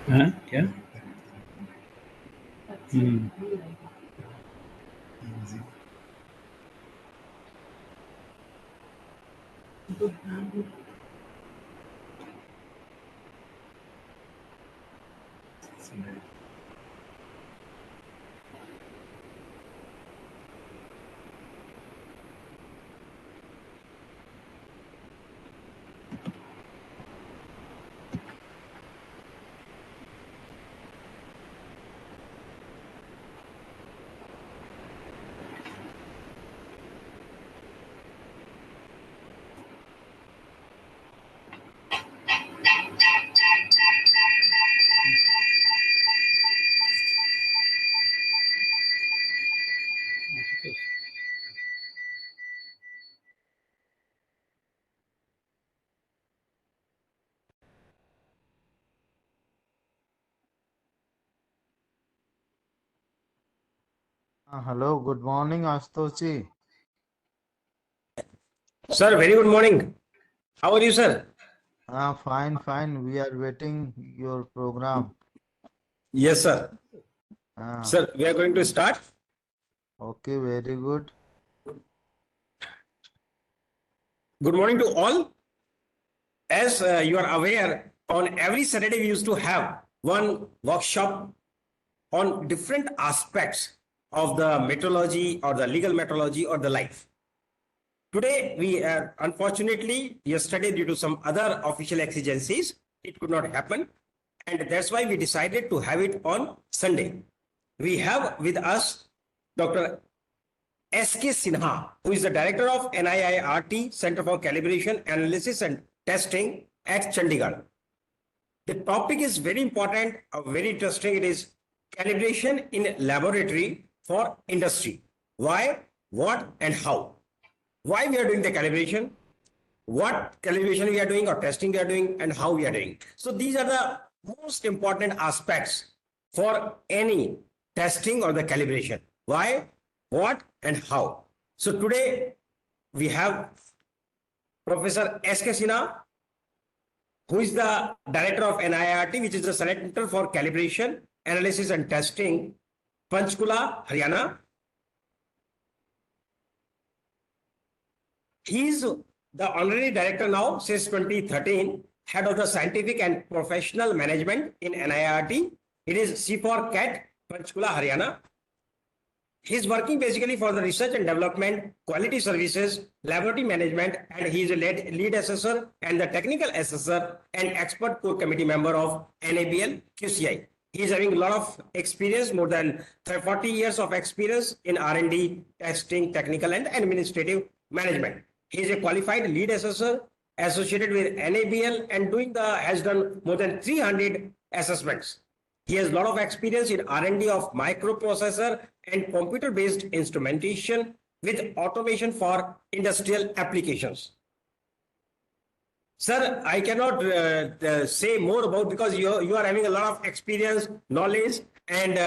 हाँ क्या हम्म, Ashutosh Hello, good morning, Ashutosh ji. Sir, very good morning. How are you, sir? Fine, fine. We are waiting your program. Yes, sir. Ah, Sir, we are going to start. okay, very good. Good morning to all. As you are aware, on every Saturday we used to have one workshop on different aspects of the metrology or the legal metrology or the life. Today, we are unfortunately, yesterday, due to some other official exigencies, it could not happen. And that's why we decided to have it on Sunday. We have with us Dr. S.K. Sinha, who is the director of NIIRT Center for Calibration, Analysis and Testing at Chandigarh. The topic is very important, very interesting. It is calibration in laboratory for industry. Why, what, and how. Why we are doing the calibration, what calibration we are doing or testing we are doing, and how we are doing. So these are the most important aspects for any testing or the calibration. Why, what, and how. So today we have Professor S.K. Sinha, who is the director of NIRT, which is the Center for Calibration, Analysis and Testing, Panchkula, Haryana. He is the honorary director now since 2013, head of the scientific and professional management in NIRT. It is C4 CAT, Panchkula, Haryana. He is working basically for the research and development, quality services, laboratory management, and he is a lead assessor and the technical assessor and expert core committee member of NABL QCI. He is having a lot of experience, more than 40 years of experience in R&D, testing, technical, and administrative management. He is a qualified lead assessor associated with NABL and has done more than 300 assessments. He has a lot of experience in R&D of microprocessor and computer-based instrumentation with automation for industrial applications. Sir, I cannot say more about because you are having a lot of experience, knowledge, and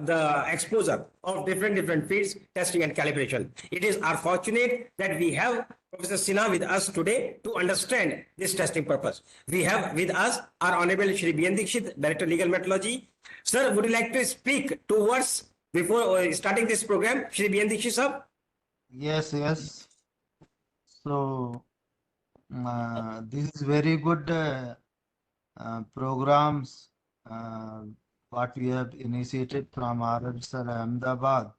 the exposure of different fields, testing and calibration. It is our fortunate that we have Professor Sinha with us today to understand this testing purpose. We have with us our Honorable Shri B.N. Dikshit, Director Legal Metrology. Sir, would you like to speak 2 words before starting this program? Shri B.N. Dikshit, sir? Yes, yes. So, this is very good programs what we have initiated from RSL Ahmedabad,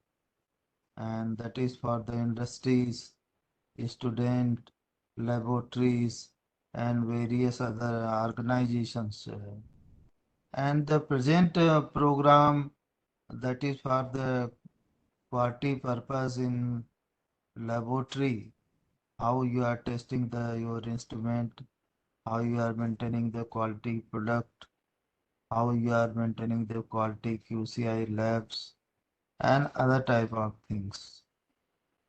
and that is for the industries, student, laboratories, and various other organizations. And the present program that is for the quality purpose in laboratory, how you are testing your instrument, how you are maintaining the quality product, how you are maintaining the quality QCI labs, and other type of things.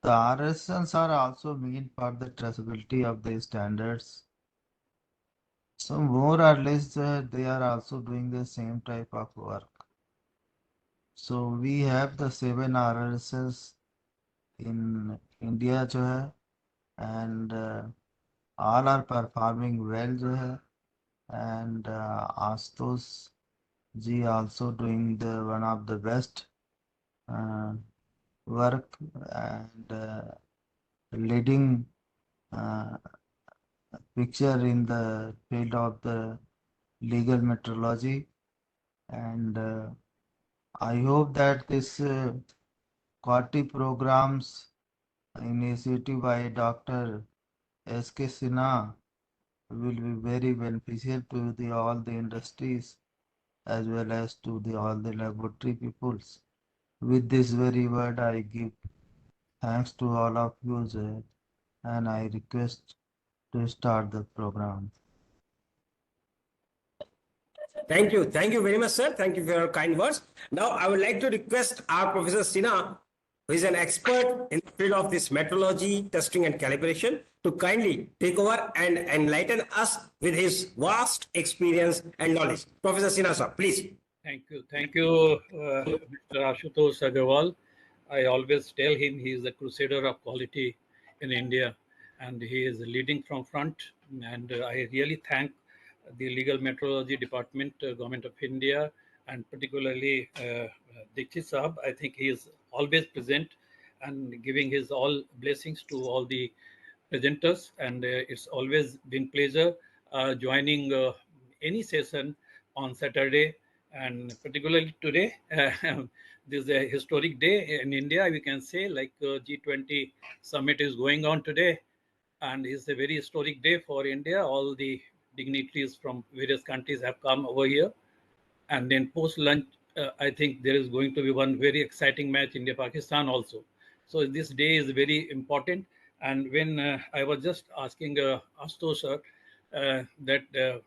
The RSLs are also meant for the traceability of the standards. So more or less they are also doing the same type of work. So we have the 7 RSS in India जो है, and all are performing well जो है, and Ashutosh Ji also doing the one of the best uh, work and leading uh, picture in the field of the legal metrology. And I hope that this quality programs initiative by Dr. S.K. Sinha will be very beneficial to the all the industries as well as to the all the laboratory peoples. With this very word, I give thanks to all of you, sir, and I request to start the program. Thank you. Thank you very much, sir. Thank you for your kind words. Now, I would like to request our Professor Sinha, who is an expert in the field of this metrology, testing, and calibration, to kindly take over and enlighten us with his vast experience and knowledge. Professor Sinha, sir, please. Thank you. Thank you, Mr. Ashutosh Agarwal. I always tell him he is the crusader of quality in India and he is leading from front. And I really thank the Legal Metrology Department, Government of India, and particularly Dikshit Sahab. I think he is always present and giving his all blessings to all the presenters. And it's always been pleasure joining any session on Saturday and particularly today. This is a historic day in India, we can say, like G20 summit is going on today, and it's a very historic day for India. All the dignitaries from various countries have come over here, and then post lunch, I think there is going to be one very exciting match India Pakistan also. So this day is very important. And when I was just asking Ashutosh sir that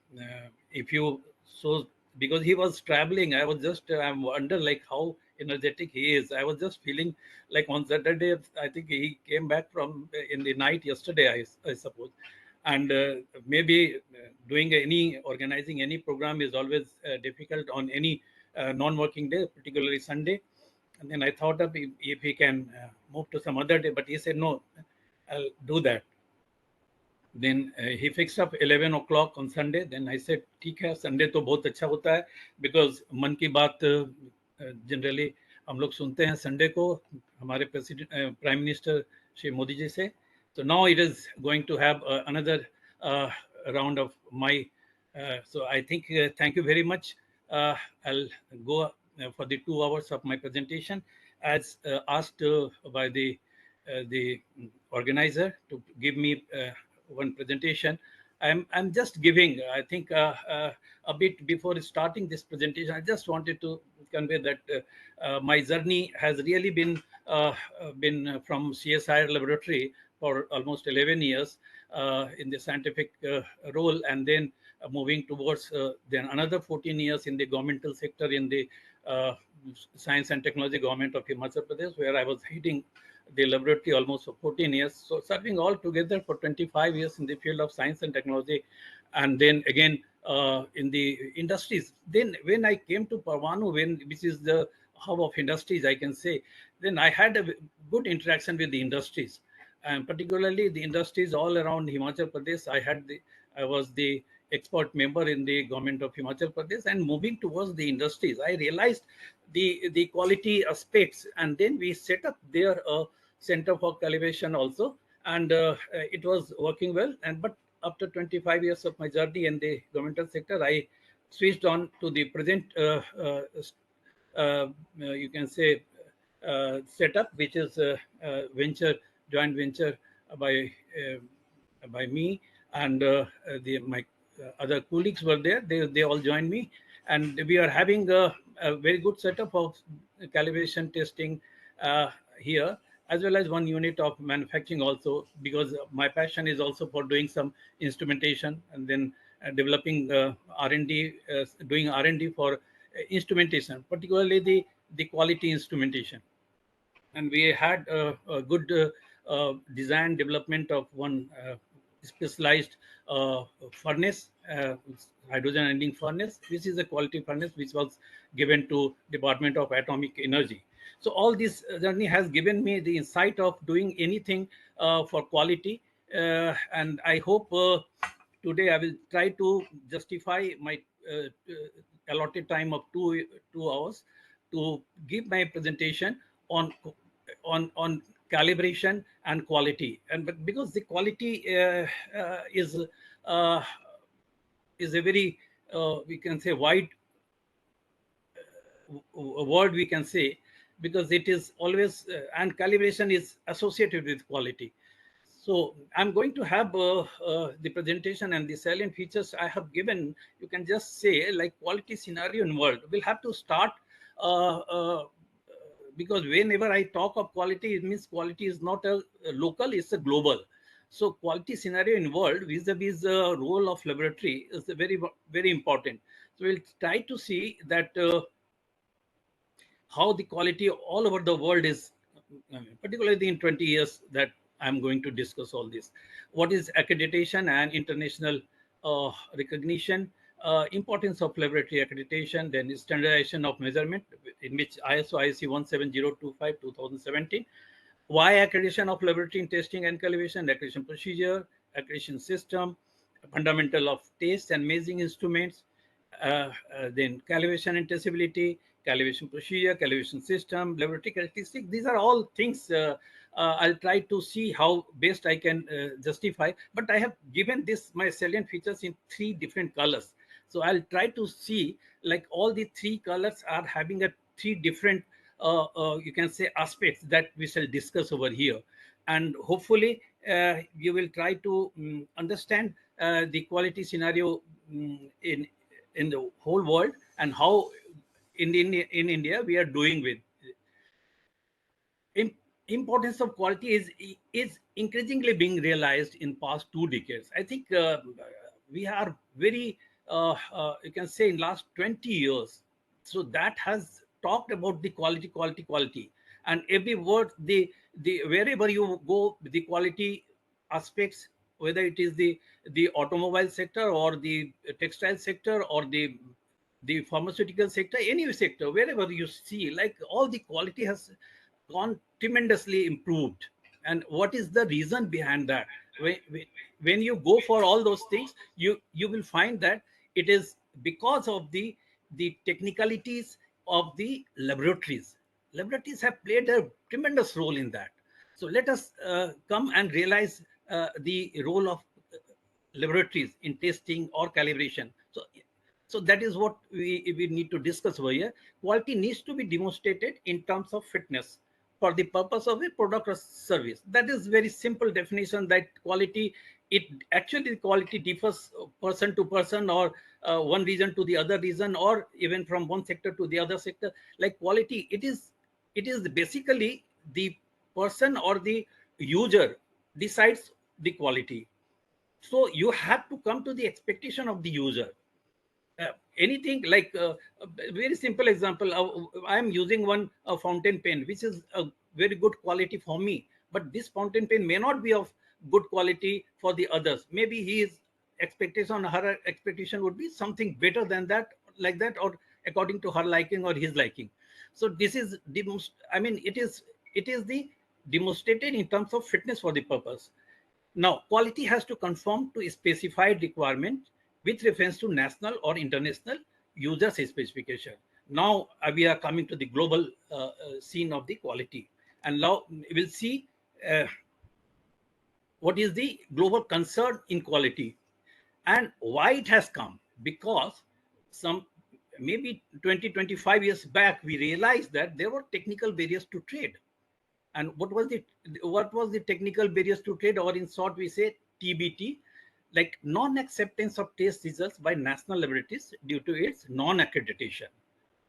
if you so because he was traveling, I was just I wonder like how energetic he is. I was just feeling like on Saturday, I think he came back from in the night yesterday, I suppose, and maybe doing any organizing any program is always difficult on any non-working day, particularly Sunday. And then I thought of if he can move to some other day, but he said no, I'll do that. Then he fixed up 11 o'clock on Sunday. Then I said ठीक है, Sunday तो बहुत अच्छा होता है because मन की बात जनरली हम लोग सुनते हैं संडे को हमारे president prime minister Shri Modi ji से. So now it is going to have another round of my so I think thank you very much. I'll go for the 2 hours of my presentation as asked by the organizer to give me one presentation. I'm just giving, I think, a bit before starting this presentation, I just wanted to convey that my journey has really been from CSIR laboratory for almost 11 years in the scientific role, and then moving towards then another 14 years in the governmental sector in the science and technology government of Himachal Pradesh, where I was heading the laboratory almost for 14 years. So serving all together for 25 years in the field of science and technology. And then again in the industries. Then when I came to Parvanu, which is the hub of industries, I can say, then I had a good interaction with the industries. And particularly the industries all around Himachal Pradesh. I was the expert member in the government of Himachal Pradesh, and moving towards the industries, I realized the quality aspects, and then we set up there a center for calibration also, and it was working well. And but after 25 years of my journey in the governmental sector, I switched on to the present you can say setup, which is joint venture by me, and my other colleagues were there. They all joined me, and we are having a very good setup of calibration testing here, as well as one unit of manufacturing also, because my passion is also for doing some instrumentation, and then developing R&D, doing R&D for instrumentation, particularly the quality instrumentation. And we had a good design development of one specialized furnace, hydrogen ending furnace, which is a quality furnace which was given to Department of Atomic Energy. So all this journey has given me the insight of doing anything for quality, and I hope today I will try to justify my allotted time of two hours to give my presentation on on calibration and quality. And but because the quality uh, is a very we can say wide word, we can say, because it is always and calibration is associated with quality. So I'm going to have the presentation and the salient features I have given. You can just say like quality scenario in world. We'll have to start uh, uh, because whenever I talk of quality, it means quality is not a local, it's a global. So quality scenario in world vis-a-vis the role of laboratory is very important. So we'll try to see that how the quality all over the world is, particularly in 20 years that I'm going to discuss all this. What is accreditation and international recognition, importance of laboratory accreditation, then standardization of measurement, in which ISO IEC 17025 2017, why accreditation of laboratory in testing and calibration, accreditation procedure, accreditation system, fundamental of taste and measuring instruments, then calibration and traceability, calibration procedure, calibration system, laboratory characteristics. These are all things I'll try to see how best I can justify. But I have given this my salient features in three different colors. So I'll try to see like all the three colors are having a three different you can say aspects that we shall discuss over here, and hopefully you will try to understand the quality scenario in the whole world and how in India we are doing with Im- importance of quality is increasingly being realized in past 2 decades. I think we are very you can say in last 20 years. So that has talked about the quality, quality, quality, and every word the wherever you go, the quality aspects, whether it is the automobile sector or the textile sector or the pharmaceutical sector, any sector, wherever you see, like all the quality has gone tremendously improved. And what is the reason behind that? When you go for all those things, you will find that it is because of the technicalities of the laboratories. Laboratories have played a tremendous role in that. So let us come and realize the role of laboratories in testing or calibration. So that is what we need to discuss over here. Quality needs to be demonstrated in terms of fitness for the purpose of a product or service. That is very simple definition, that quality, it actually quality differs person to person, or one region to the other region, or even from one sector to the other sector. Like quality, it is basically the person or the user decides the quality. So you have to come to the expectation of the user. Anything like a very simple example, I'm using one fountain pen which is a very good quality for me, but this fountain pen may not be of good quality for the others. Maybe his expectation, her expectation would be something better than that, like that, or according to her liking or his liking. So this is the most, I mean, it is the demonstrated in terms of fitness for the purpose. Now, quality has to conform to a specified requirement with reference to national or international users specification. Now, we are coming to the global scene of the quality. And now we'll see uh, what is the global concern in quality and why it has come. Because some maybe 20-25 years back, we realized that there were technical barriers to trade. And what was the technical barriers to trade, or in short we say TBT, like non-acceptance of test results by national laboratories due to its non-accreditation.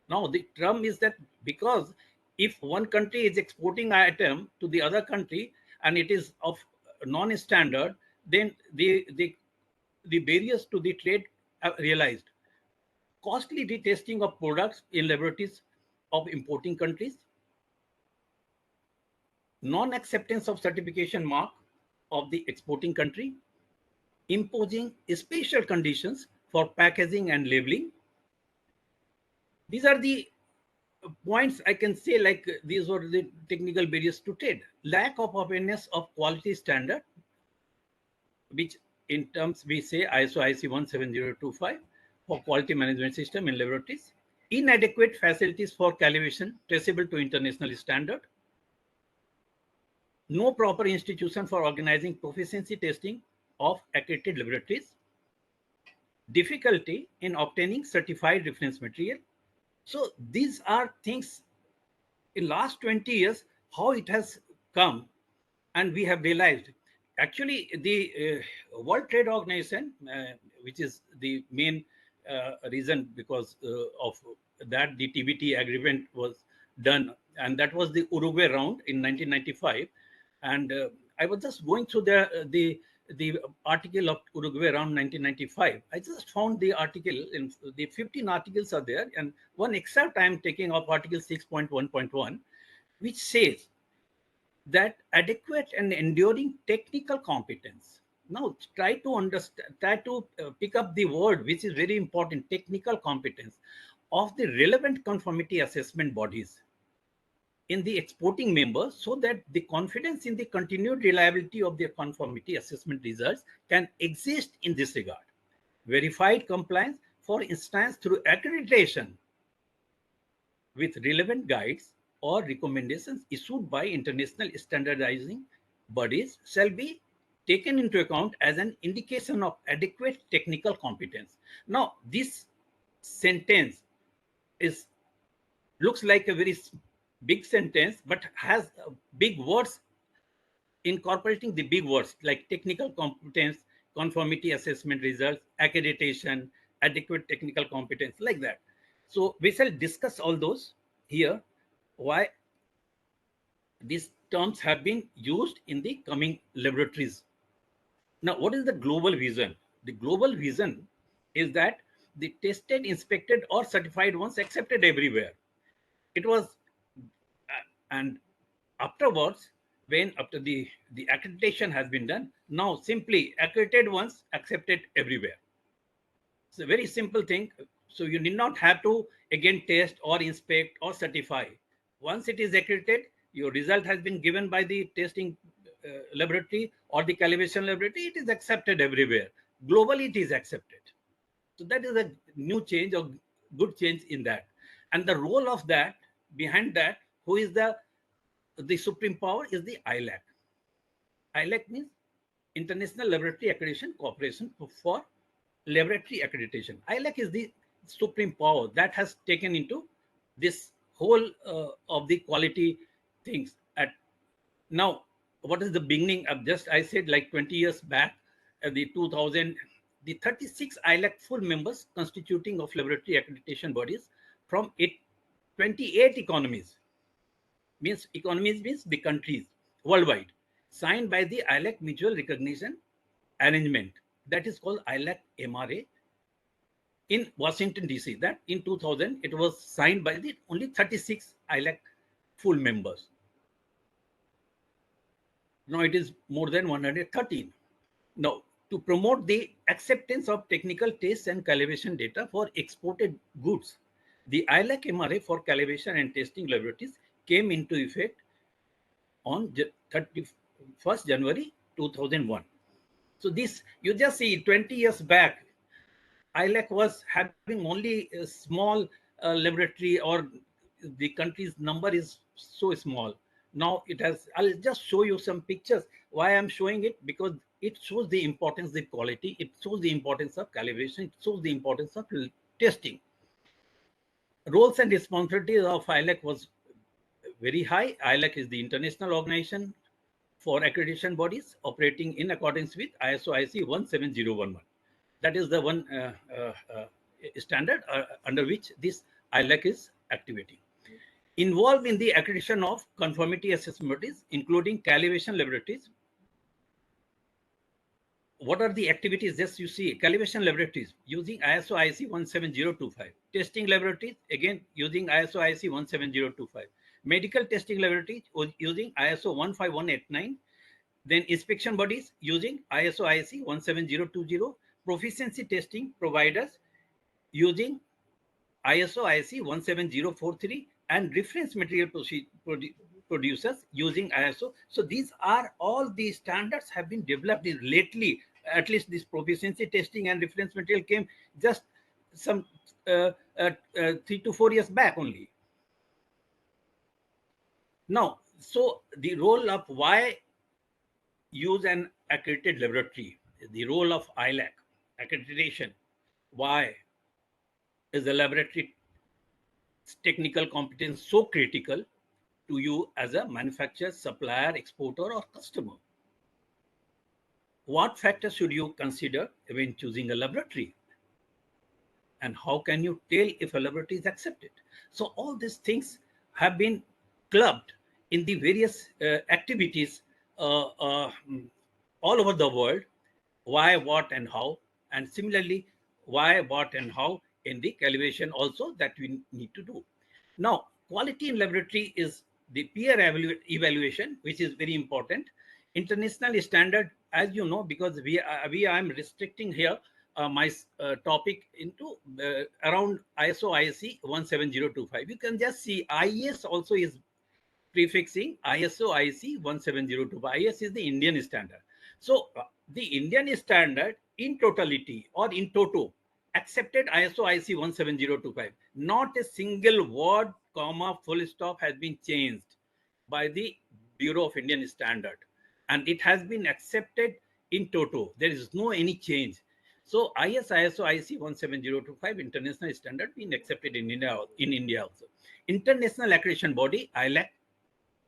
Now the term is that because if one country is exporting an item to the other country and it is of non-standard, then the barriers to the trade are realized. Costly retesting of products in laboratories of importing countries, non-acceptance of certification mark of the exporting country, imposing special conditions for packaging and labeling. These are the points I can say, like these were the technical barriers to trade. Lack of awareness of quality standard, which in terms we say ISO IC 17025, for quality management system in laboratories, inadequate facilities for calibration traceable to international standard, no proper institution for organizing proficiency testing of accredited laboratories, difficulty in obtaining certified reference material. So these are things in last 20 years, how it has come, and we have realized actually the World Trade Organization, which is the main reason because of that the TBT agreement was done, and that was the Uruguay round in 1995. And I was just going through the article of Uruguay around 1995. I just found the article, in the 15 articles are there, and one excerpt I am taking of Article 6.1.1, which says that adequate and enduring technical competence. Now try to understand, try to pick up the word which is very important, technical competence of the relevant conformity assessment bodies in the exporting members, so that the confidence in the continued reliability of their conformity assessment results can exist in this regard. Verified compliance, for instance, through accreditation with relevant guides or recommendations issued by international standardizing bodies, shall be taken into account as an indication of adequate technical competence. Now, this sentence is looks like a very big sentence, but has big words incorporating the big words like technical competence, conformity assessment results, accreditation, adequate technical competence, like that. So we shall discuss all those here, why these terms have been used in the coming laboratories. Now, what is the global vision? The global vision is that the tested, inspected, or certified ones accepted everywhere. It was, and afterwards, when after the accreditation has been done, now simply accredited ones accepted everywhere. It's a very simple thing. So you need not have to again test or inspect or certify. Once it is accredited, your result has been given by the testing laboratory or the calibration laboratory, it is accepted everywhere. Globally, it is accepted. So that is a new change or good change in that. And the role of that, behind that, who is the supreme power is the ILAC. ILAC means International Laboratory Accreditation Corporation for Laboratory Accreditation. ILAC is the supreme power that has taken into this whole of the quality things. At now, what is the beginning of just I said like 20 years back, the 2000, the 36 ILAC full members constituting of laboratory accreditation bodies from 28 economies, means economies means the countries worldwide, signed by the ILAC mutual recognition arrangement, that is called ILAC MRA, in Washington DC. That in 2000 it was signed by the only 36 ILAC full members. Now it is more than 113. Now, to promote the acceptance of technical tests and calibration data for exported goods, the ILAC MRA for calibration and testing laboratories came into effect on 31st January 2001. So this, you just see 20 years back, ILAC was having only a small laboratory, or the country's number is so small. Now it has, I'll just show you some pictures. Why I'm showing it? Because it shows the importance of the quality, it shows the importance of calibration, it shows the importance of testing. Roles and responsibilities of ILAC was very high. ILAC is the international organization for accreditation bodies operating in accordance with ISO IC 17011. That is the one standard under which this ILAC is activating. Involved in the accreditation of conformity assessment bodies, including calibration laboratories. What are the activities? Just you see, calibration laboratories using ISO IC 17025. Testing laboratories, again, using ISO IC 17025. Medical testing laboratories using ISO 15189. Then inspection bodies using ISO IC 17020. Proficiency testing providers using ISO IC 17043, and reference material producers using ISO. So these are all the standards have been developed lately. At least this proficiency testing and reference material came just some 3 to 4 years back only. Now, so the role of why use an accredited laboratory, the role of ILAC, accreditation, why is the laboratory technical competence so critical to you as a manufacturer, supplier, exporter, or customer? What factors should you consider when choosing a laboratory? And how can you tell if a laboratory is accepted? So all these things have been clubbed in the various activities all over the world. Why, what, and how. And similarly, why, what, and how in the calibration also that we need to do. Now, quality in laboratory is the peer evaluation, which is very important. International standard, as you know, because I'm restricting here my topic into around ISO IEC 17025. You can just see IES also is prefixing ISO IEC 17025. IES is the Indian standard. So the Indian standard in totality or in toto accepted ISO IEC 17025. Not a single word, comma, full stop has been changed by the Bureau of Indian Standard, and it has been accepted in toto. There is no any change. So ISO IEC 17025 international standard been accepted in India also. International accreditation body ILAC,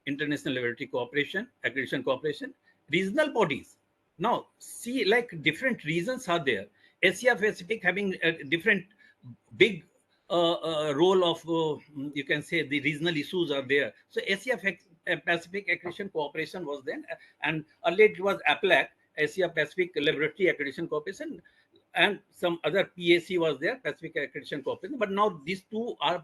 International Laboratory Cooperation, Accreditation Cooperation, regional bodies. Now, see, like different regions are there. Asia Pacific having a different big role of, you can say, the regional issues are there. So, Asia Pacific Accreditation Cooperation was then, and earlier it was APLAC, Asia Pacific Laboratory Accreditation Cooperation, and some other PAC was there, Pacific Accreditation Cooperation. But now these two are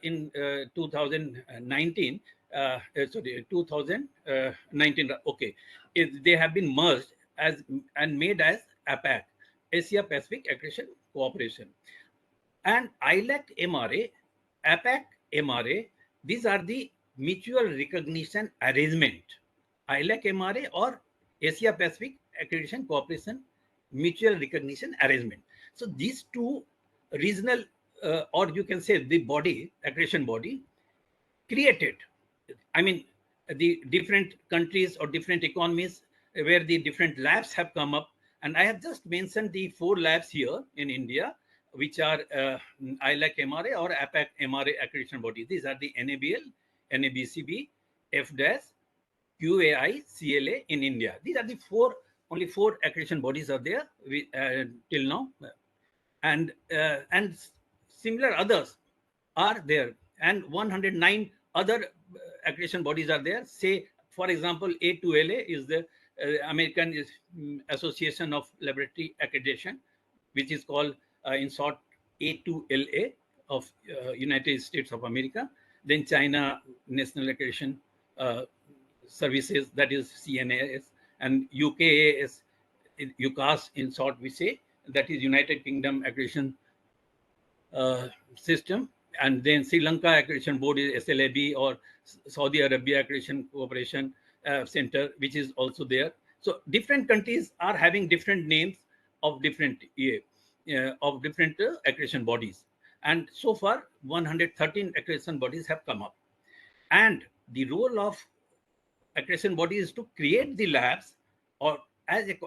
in 2019, sorry, 2019, okay, they have been merged as and made as APAC, Asia Pacific Accreditation Cooperation. And ILAC MRA, APAC MRA, these are the mutual recognition arrangement. ILAC MRA or Asia Pacific Accreditation Cooperation mutual recognition arrangement. So these two regional or you can say the body, accreditation body, created, I mean, the different countries or different economies where the different labs have come up. And I have just mentioned the 4 labs here in India, which are ILAC MRA or APAC MRA accreditation body. These are the NABL, NABCB, FDAS, QAI, CLA in India. These are the only 4 accreditation bodies are there till now. And similar others are there, and 109 other accreditation bodies are there. Say, for example, A2LA is the American Association of Laboratory Accreditation, which is called in short A2LA of United States of America. Then China National Accreditation Services, that is CNAS, and UKAS, UCAS in short we say, that is United Kingdom Accreditation System. And then Sri Lanka Accreditation Board is SLAB, or Saudi Arabia Accreditation Cooperation Center, which is also there. So different countries are having different names of different accreditation bodies. And so far, 113 accreditation bodies have come up. And the role of accreditation body is to create the labs or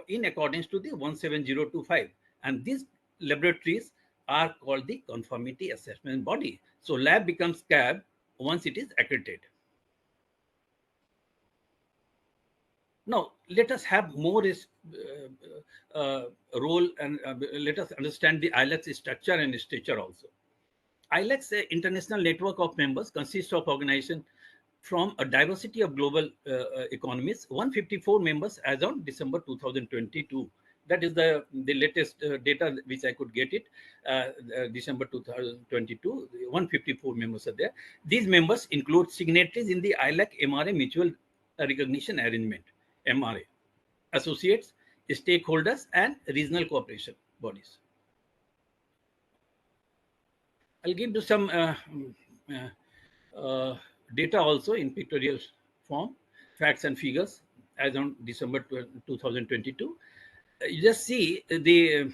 in accordance to the 17025. And these laboratories are called the conformity assessment body. So lab becomes CAB once it is accredited. Now, let us have more role, and let us understand the ILAC's structure and stature also. ILAC's international network of members consists of organizations from a diversity of global economies, 154 members as on December 2022. That is the latest data which I could get it, December 2022, 154 members are there. These members include signatories in the ILAC MRA Mutual Recognition Arrangement, MRA, associates, stakeholders, and regional cooperation bodies. I'll give you some data also in pictorial form, facts and figures as on December 2022. You just see the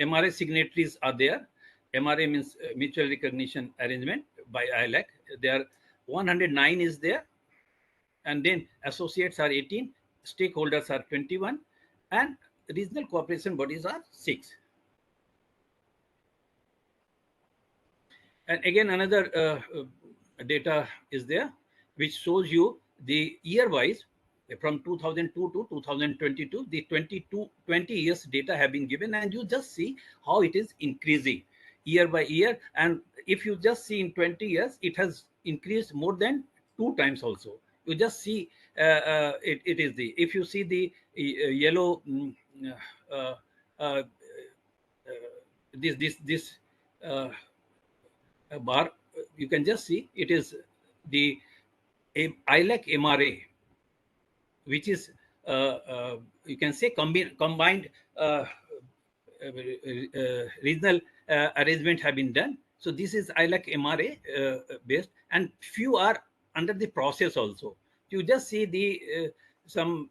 MRA signatories are there. MRA means mutual recognition arrangement by ILAC. There 109 is there, and then associates are 18, stakeholders are 21, and regional cooperation bodies are 6. And again, another data is there, which shows you the year wise from 2002 to 2022, the 20 years data have been given, and you just see how it is increasing year by year. And if you just see in 20 years, it has increased more than 2 times also. You just see it is the, if you see the yellow uh, uh, this uh, bar, you can just see it is the ILAC MRA, which is you can say combined regional arrangement have been done. So this is ILAC MRA based, and few are under the process also. You just see the some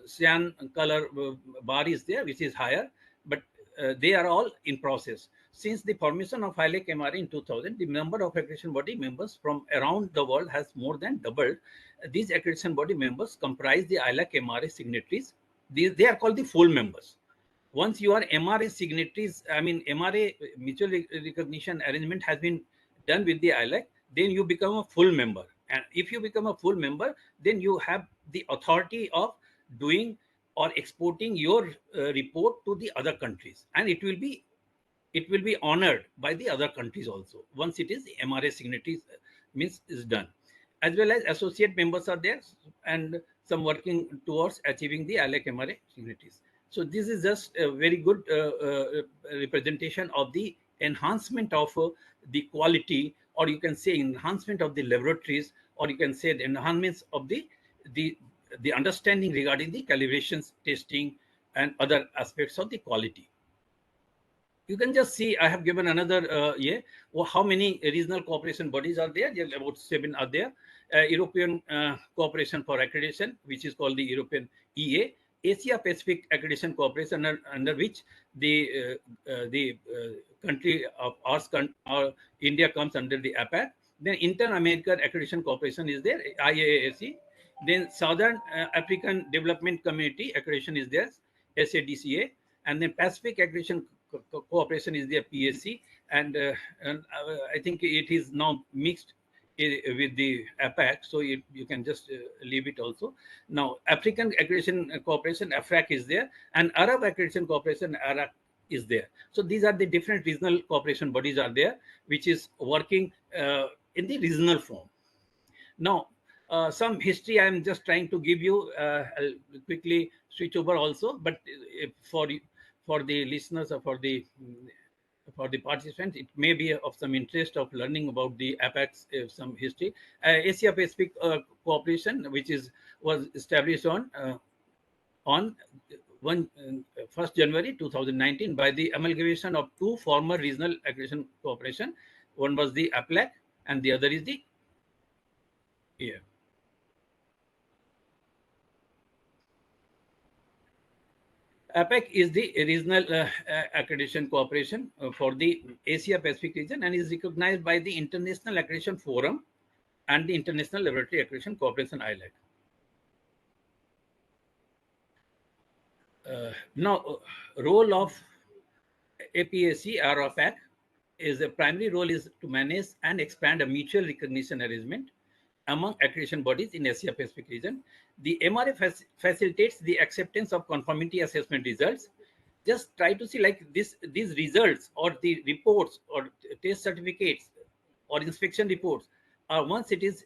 cyan color bar is there, which is higher, but they are all in process. Since the formation of ILAC MRA in 2000, the number of accreditation body members from around the world has more than doubled. These accreditation body members comprise the ILAC MRA signatories. They are called the full members. Once you are MRA signatories, I mean MRA mutual recognition arrangement has been done with the ILAC, then you become a full member. And if you become a full member, then you have the authority of doing or exporting your report to the other countries, and it will be honored by the other countries also once it is MRA signatories means is done. As well as associate members are there, and some working towards achieving the ILAC MRA signatories. So this is just a very good representation of the enhancement of the quality, or you can say enhancement of the laboratories, or you can say the enhancements of the the understanding regarding the calibrations, testing, and other aspects of the quality. You can just see I have given another how many regional cooperation bodies are there. There are about 7 are there. European Cooperation for Accreditation, which is called the European EA. Asia Pacific Accreditation Cooperation, under which the country of ours, India, comes under the APAC. Then Inter-American Accreditation Cooperation is there, IAAC. Then Southern African Development Community Accreditation is there, SADCA. And then Pacific Accreditation Cooperation is there, PAC. And I think it is now mixed with the APAC, so you can just leave it also. Now, African Accreditation Cooperation, AFRAC, is there, and Arab Accreditation Cooperation, ARAC, is there. So these are the different regional cooperation bodies are there, which is working in the regional form. Now, some history I am just trying to give you. I'll quickly switch over also, but for the listeners or for the participants, it may be of some interest of learning about the APAC's some history. Asia Pacific Cooperation, which was established on 1st January 2019 by the amalgamation of 2 former regional accreditation cooperation. One was the APLAC and the other is the APEC is the regional accreditation cooperation for the Asia Pacific region and is recognized by the International Accreditation Forum and the International Laboratory Accreditation Corporation, ILAC. Now, role of APAC or APAC is the primary role is to manage and expand a mutual recognition arrangement among accreditation bodies in Asia Pacific region. The MRA facilitates the acceptance of conformity assessment results. Just try to see like these results or the reports or test certificates or inspection reports, once it is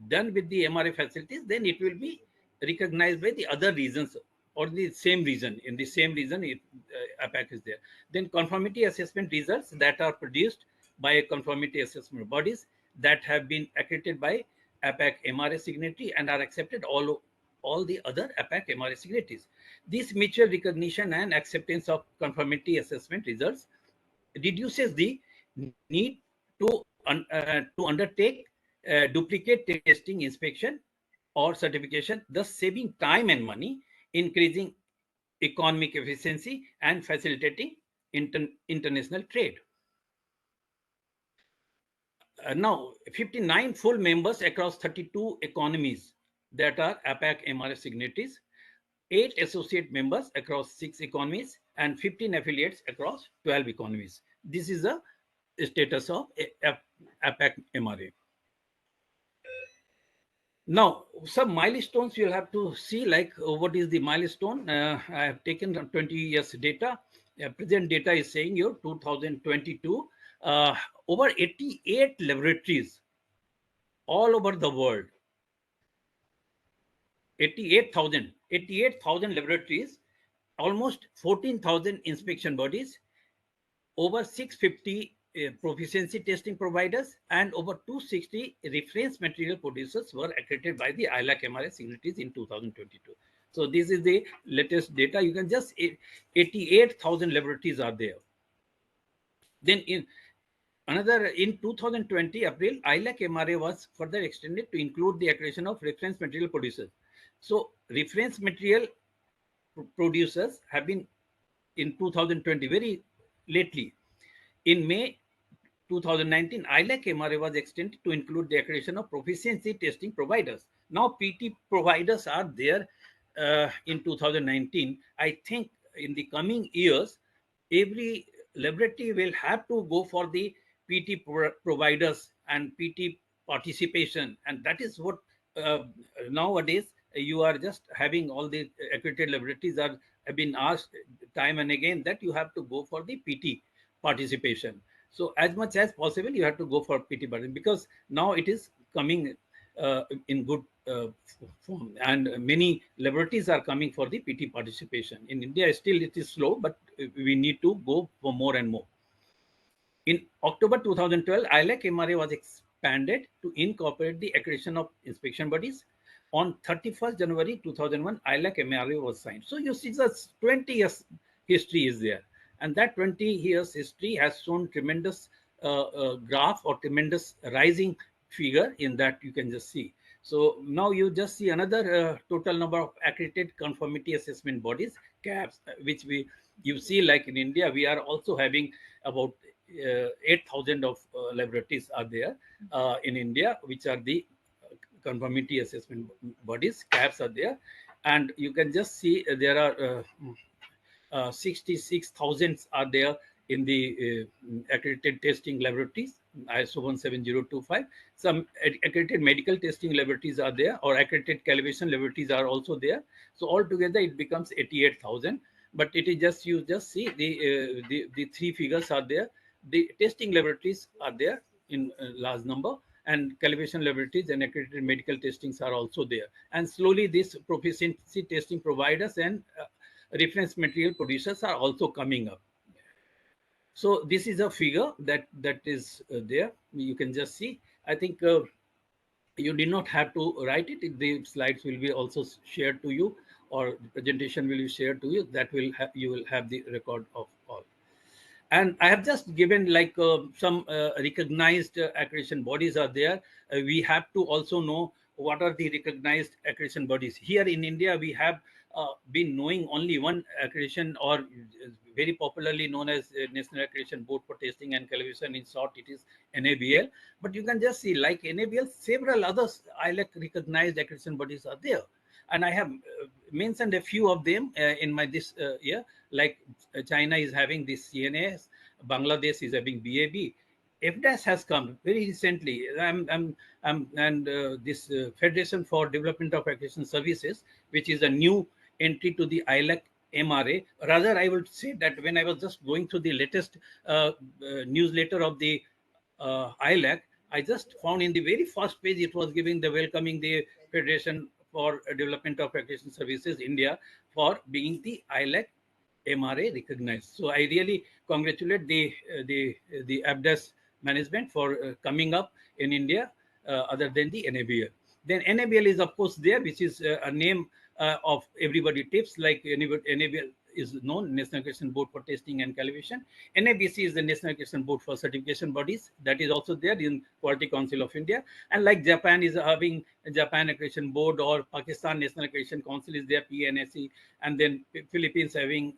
done with the MRA facilities, then it will be recognized by the other regions or the same region. In the same region, APAC is there. Then conformity assessment results that are produced by conformity assessment bodies that have been accredited by APAC MRA signatory and are accepted all the other APAC MRA signatories. This mutual recognition and acceptance of conformity assessment results reduces the need to undertake duplicate testing, inspection, or certification, thus saving time and money, increasing economic efficiency, and facilitating international trade. Now, 59 full members across 32 economies that are APAC MRA signatories, 8 associate members across 6 economies, and 15 affiliates across 12 economies. This is the status of APAC MRA. Now, some milestones you'll have to see, like what is the milestone. I have taken 20 years data. Present data is saying here 2022, over 88 laboratories all over the world. 88,000 laboratories, almost 14,000 inspection bodies, over 650 proficiency testing providers, and over 260 reference material producers were accredited by the ILAC MRA signatories in 2022. So this is the latest data. You can just 88,000 laboratories are there. Then in 2020 April, ILAC MRA was further extended to include the accreditation of reference material producers. So reference material producers have been in 2020, very lately. In May 2019, ILAC MRA was extended to include the accreditation of proficiency testing providers. Now PT providers are there in 2019. I think in the coming years, every laboratory will have to go for the PT providers and PT participation. And that is what nowadays you are just having all the accredited laboratories have been asked time and again that you have to go for the PT participation. So as much as possible, you have to go for PT participation, because now it is coming in good form, and many laboratories are coming for the PT participation. In India, still it is slow, but we need to go for more and more. In October 2012, ILAC MRA was expanded to incorporate the accreditation of inspection bodies. On 31st January 2001, ILAC MRA was signed. So you see, the 20 years history is there. And that 20 years history has shown tremendous graph or tremendous rising figure in that you can just see. So now you just see another total number of accredited conformity assessment bodies, CAPs, which you see, like in India, we are also having about 8,000 of laboratories are there in India, which are the conformity assessment bodies, CAPs are there. And you can just see there are 66,000 are there in the accredited testing laboratories, ISO 17025. Some accredited medical testing laboratories are there, or accredited calibration laboratories are also there. So altogether it becomes 88,000. But it is just, you just see the three figures are there. The testing laboratories are there in large number, and calibration laboratories and accredited medical testings are also there. And slowly these proficiency testing providers and reference material producers are also coming up. So this is a figure that is there. You can just see. I think you did not have to write it. The slides will be also shared to you, or the presentation will be shared to you. That will you will have the record of all. And I have just given like some recognized accreditation bodies are there. We have to also know what are the recognized accreditation bodies. Here in India, we have been knowing only one accreditation, or very popularly known as National Accreditation Board for Testing and Calibration. In short, it is NABL. But you can just see, like NABL, several others ILAC recognized accreditation bodies are there. And I have mentioned a few of them in my this year, like China is having this CNAS, Bangladesh is having BAB. FDAS has come very recently, and this Federation for Development of Accreditation Services, which is a new entry to the ILAC MRA. Rather, I would say that when I was just going through the latest newsletter of the ILAC, I just found in the very first page it was giving the welcoming the Federation for Development of Accreditation Services India for being the ILAC MRA recognized. So I really congratulate the ABDAS management for coming up in India other than the NABL. Then NABL is of course there, which is a name of everybody tips, like NABL is known, National Accreditation Board for Testing and Calibration. NABC is the National Accreditation Board for Certification Bodies. That is also there in Quality Council of India. And like Japan is having Japan Accreditation Board, or Pakistan National Accreditation Council is there, PNAC, and then Philippines having,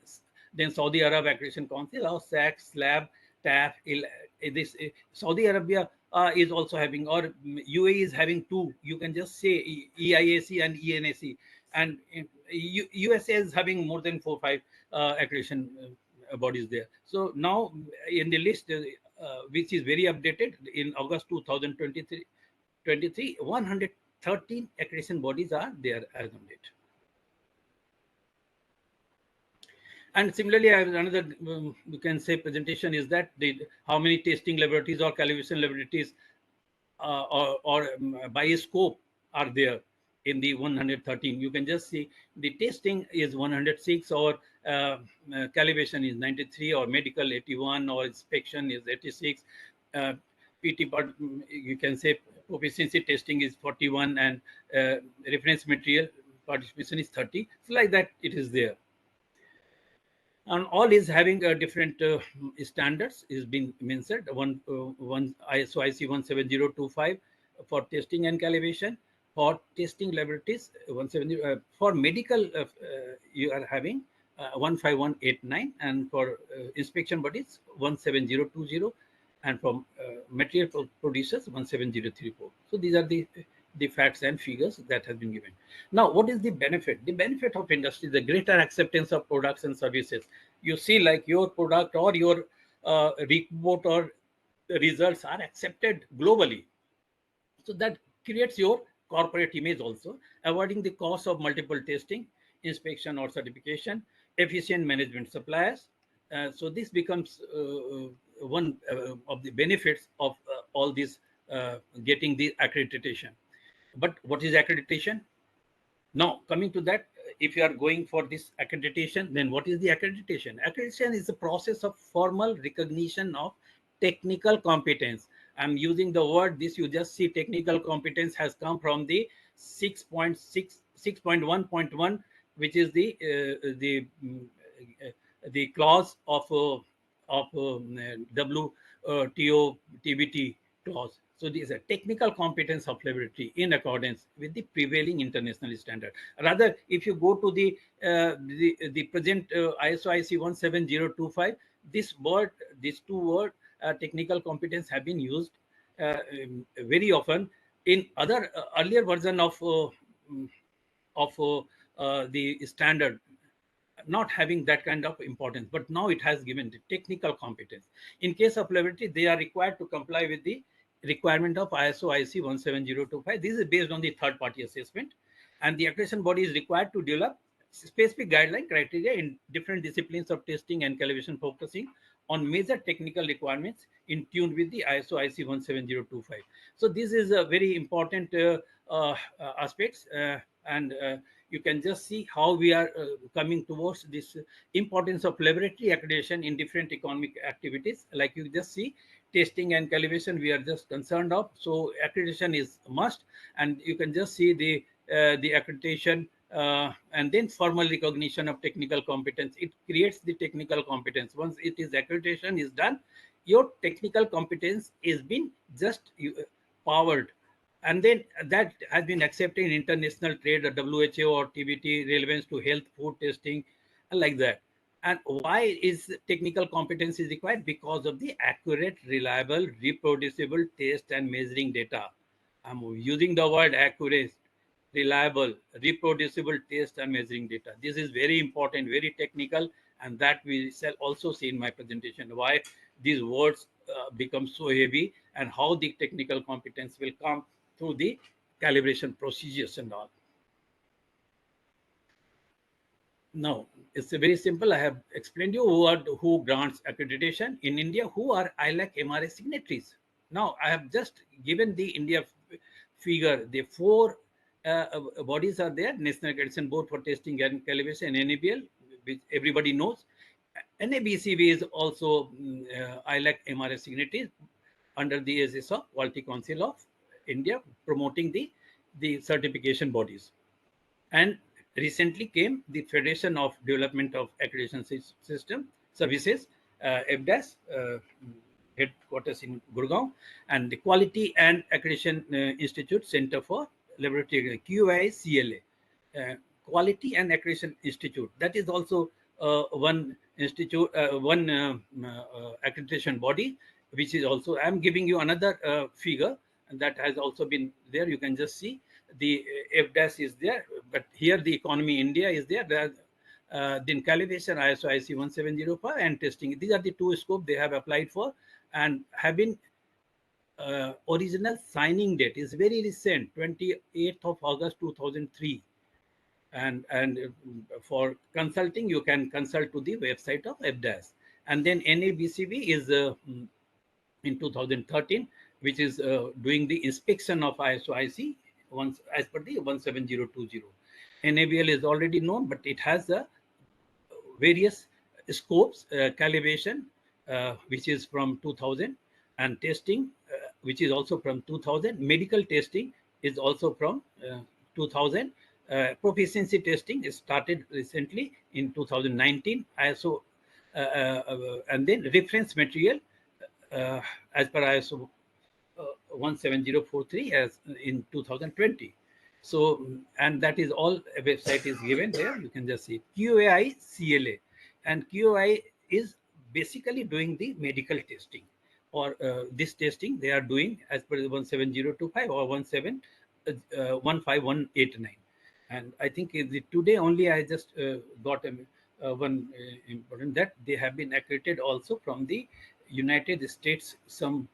then Saudi Arab Accreditation Council, or SAC, SLAB, TAF. This Saudi Arabia is also having, or UAE is having two. You can just say EIAC and ENAC, and USA is having more than 4 or 5 accreditation bodies there. So now in the list, which is very updated in August 2023, 113 accreditation bodies are there as on date. And similarly, I have another, you can say, presentation is that how many testing laboratories or calibration laboratories or by scope are there in the 113. You can just see the testing is 106, or calibration is 93, or medical 81, or inspection is 86. PT part, you can say proficiency testing is 41, and reference material participation is 30. So like that, it is there. And all is having a different standards is being mentioned. One ISO IC 17025 for testing and calibration. For testing laboratories, 170 for medical, you are having 15189, and for inspection bodies 17020, and from material producers 17034. So these are the facts and figures that have been given. Now, what is the benefit? The benefit of industry is the greater acceptance of products and services. You see, like your product or your report or results are accepted globally. So that creates your corporate image also, avoiding the cost of multiple testing, inspection or certification, efficient management suppliers. So this becomes one of the benefits of all this getting the accreditation. But what is accreditation? Now, coming to that, if you are going for this accreditation, then what is the accreditation? Accreditation is the process of formal recognition of technical competence. I'm using the word, this you just see, technical competence has come from the 6.1.1, which is the clause of WTO TBT clause. So this is a technical competence of laboratory in accordance with the prevailing international standard. Rather, if you go to the present ISO IC 17025, these two words, technical competence, have been used very often in other earlier version of the standard, not having that kind of importance, but now it has given the technical competence. In case of laboratory, they are required to comply with the requirement of ISO IC 17025. This is based on the third-party assessment, and the accreditation body is required to develop specific guideline criteria in different disciplines of testing and calibration, focusing on major technical requirements in tune with the ISO IC 17025. So this is a very important aspects, and you can just see how we are coming towards this importance of laboratory accreditation in different economic activities. Like you just see, testing and calibration we are just concerned of, so accreditation is a must. And you can just see the accreditation and then formal recognition of technical competence. It creates the technical competence. Once it is accreditation is done, your technical competence is been just powered, and then that has been accepted in international trade, WHO or TBT, relevance to health, food testing, and like that. And why is technical competence is required? Because of the accurate, reliable, reproducible test and measuring data. I'm using the word accurate, reliable, reproducible test and measuring data. This is very important, very technical, and that we shall also see in my presentation, why these words become so heavy, and how the technical competence will come through the calibration procedures and all. Now, it's very simple. I have explained you who grants accreditation in India, who are ILAC MRA signatories. Now, I have just given the India figure. The 4 bodies are there: National Accreditation Board for Testing and Calibration, NABL, which everybody knows. NABCB is also ILAC MRA signatories under the aegis of Quality Council of India, promoting the certification bodies. And recently came the Federation of Development of Accreditation System Services, FDAS, headquarters in Gurgaon, and the Quality and Accreditation Institute Center for Laboratory, QI CLA. Quality and Accreditation Institute. That is also one institute, one accreditation body, which is also. I'm giving you another figure that has also been there. You can just see the FDAS is there, but here the economy India is there. Then calibration ISO IC 1705 and testing. These are the two scopes they have applied for and have been original signing date is very recent, 28th of August 2003. And for consulting, you can consult to the website of FDAS. And then NABCB is in 2013, which is doing the inspection of ISO IC once as per the 17020. NABL is already known, but it has various scopes, calibration, which is from 2000, and testing, which is also from 2000. Medical testing is also from 2000. Proficiency testing is started recently in 2019. ISO, and then reference material as per ISO 17043 as in 2020. So, and that is all, a website is given there. You can just see QAI CLA, and QAI is basically doing the medical testing, or this testing they are doing as per the 17025 or 15189. And I think today only I just got one important that they have been accredited also from the United States. Some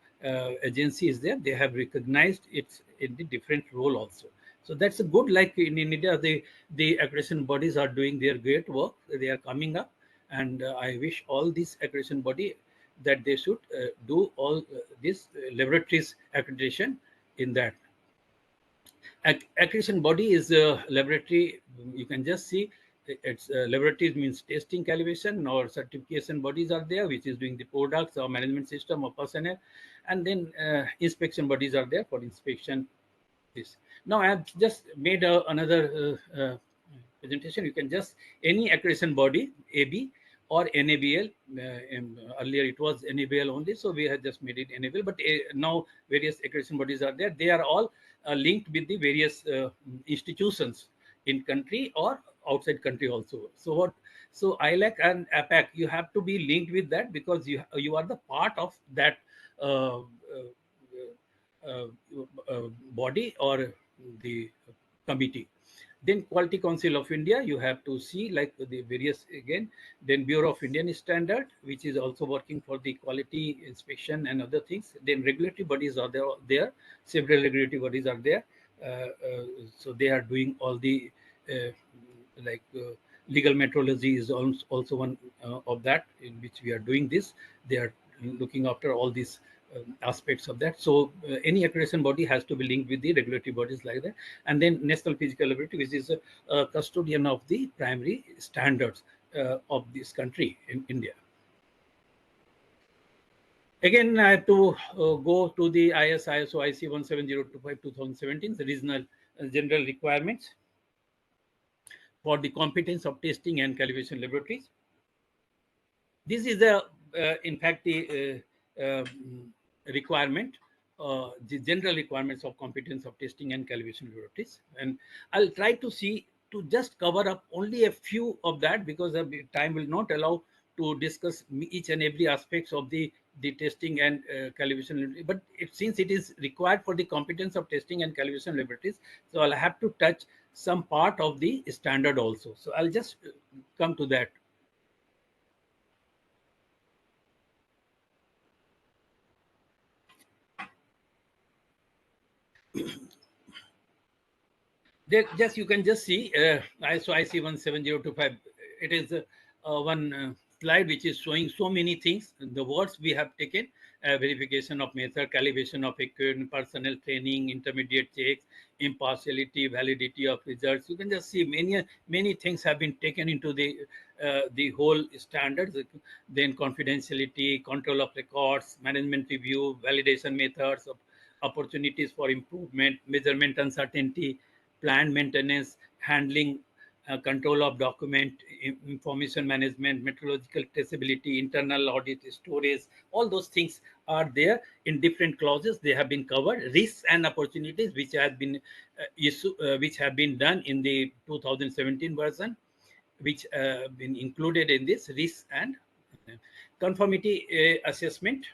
agency is there. They have recognized it's in the different role also. So that's a good, like in India, the accreditation bodies are doing their great work. They are coming up, and I wish all these accreditation body that they should do all this laboratories accreditation in that. Accreditation body is a laboratory. You can just see it's laboratories means testing, calibration, or certification bodies are there, which is doing the products or management system or personnel, and then inspection bodies are there for inspection. This now I have just made another presentation. You can just any accreditation body, AB or NABL. Earlier it was NABL only, so we have just made it NABL. But now various accreditation bodies are there. They are all linked with the various institutions in country or outside country also. So what? So ILAC and APAC, you have to be linked with that because you are the part of that body or the committee. Then Quality Council of India, you have to see like the various again. Then Bureau of Indian Standard, which is also working for the quality inspection and other things. Then regulatory bodies are there. Several regulatory bodies are there. So they are doing all the like legal metrology is also one of that in which we are doing this. They are looking after all these aspects of that. So any accreditation body has to be linked with the regulatory bodies like that. And then National Physical Laboratory, which is a custodian of the primary standards of this country in India. Again, I have to go to the ISO IC 17025 2017, the regional general requirements for the competence of testing and calibration laboratories. This is in fact, the requirement, the general requirements of competence of testing and calibration laboratories. And I'll try to see to just cover up only a few of that because the time will not allow to discuss each and every aspects of the testing and calibration. But since it is required for the competence of testing and calibration laboratories, so I'll have to touch some part of the standard also. So I'll just come to that. There, just you can just see ISO IC 17025. It is one slide which is showing so many things. The words we have taken: verification of method, calibration of equipment, personnel training, intermediate checks, impartiality, validity of results. You can just see many things have been taken into the whole standards. Then confidentiality, control of records, management review, validation methods, opportunities for improvement, measurement uncertainty, planned maintenance, handling control of document, information management, metrological traceability, internal audit, storage, all those things are there in different clauses. They have been covered. Risks and opportunities, which have been which have been done in the 2017 version, which been included in this risk and conformity assessment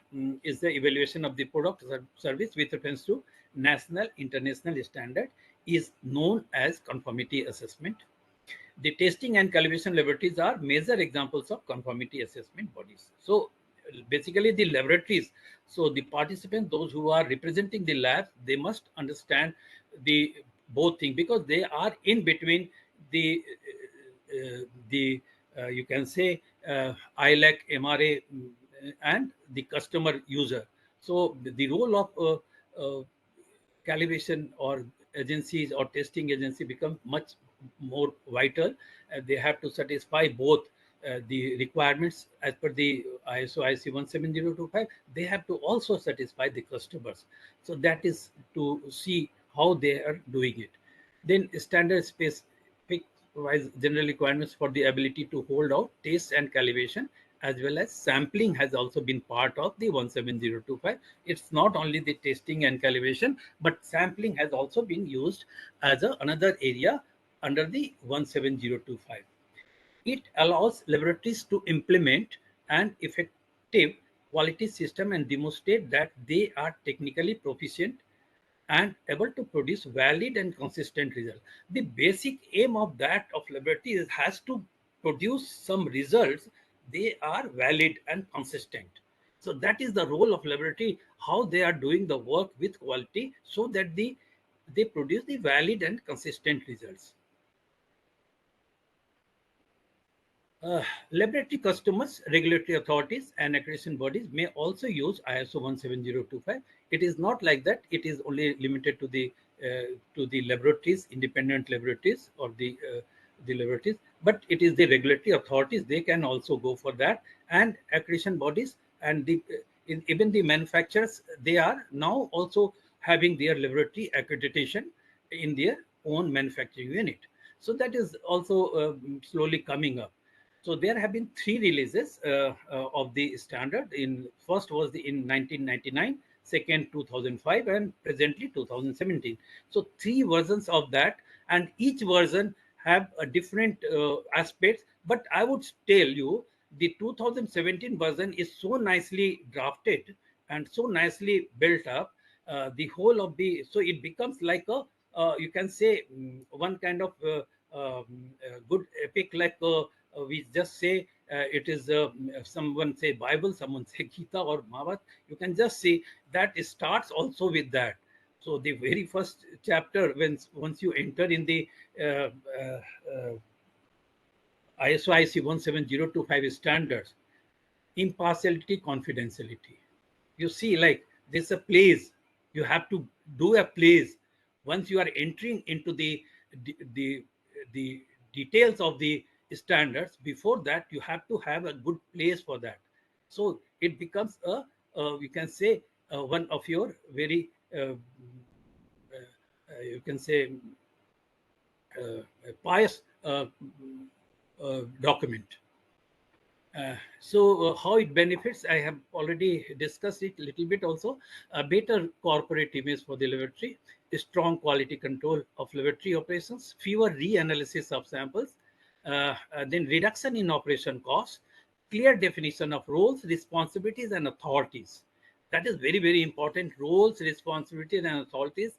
is the evaluation of the product or service with reference to national international standard, is known as conformity assessment. The testing and calibration laboratories are major examples of conformity assessment bodies. So basically the laboratories, so the participants, those who are representing the labs, they must understand the both things, because they are in between the you can say ILAC, MRA, and the customer user. So the role of calibration or agencies or testing agency become much more vital. They have to satisfy both the requirements as per the ISO IC 17025. They have to also satisfy the customers. So that is to see how they are doing it. Then standard specific wise general requirements for the ability to hold out, test and calibration, as well as sampling has also been part of the 17025. It's not only the testing and calibration, but sampling has also been used as another area under the 17025. It allows laboratories to implement an effective quality system and demonstrate that they are technically proficient and able to produce valid and consistent results. The basic aim of that of laboratory has to produce some results. They are valid and consistent. So that is the role of laboratory, how they are doing the work with quality so that they produce the valid and consistent results. Laboratory customers, regulatory authorities, and accreditation bodies may also use ISO 17025. It is not like that. It is only limited to the laboratories, independent laboratories, or the laboratories. But it is the regulatory authorities. They can also go for that, and accreditation bodies and even the manufacturers. They are now also having their laboratory accreditation in their own manufacturing unit. So that is also slowly coming up. So there have been three releases of the standard. In first was in 1999, second 2005, and presently 2017. So three versions of that, and each version have a different aspects. But I would tell you, the 2017 version is so nicely drafted and so nicely built up. The whole of the, so it becomes like a you can say one kind of good epic, like we just say it is someone say Bible, someone say Gita or Mahabharata. You can just see that it starts also with that. So the very first chapter, when once you enter in the ISO IC 17025 standards, impartiality, confidentiality. You see, like there's a place, you have to do a place. Once you are entering into the, the details of the standards, before that you have to have a good place for that. So it becomes a you can say one of your very you can say pious document. So how it benefits, I have already discussed it a little bit also. A better corporate image for the laboratory, strong quality control of laboratory operations, fewer reanalysis of samples, then reduction in operation costs, clear definition of roles, responsibilities, and authorities. That is very, very important. Roles, responsibilities, and authorities,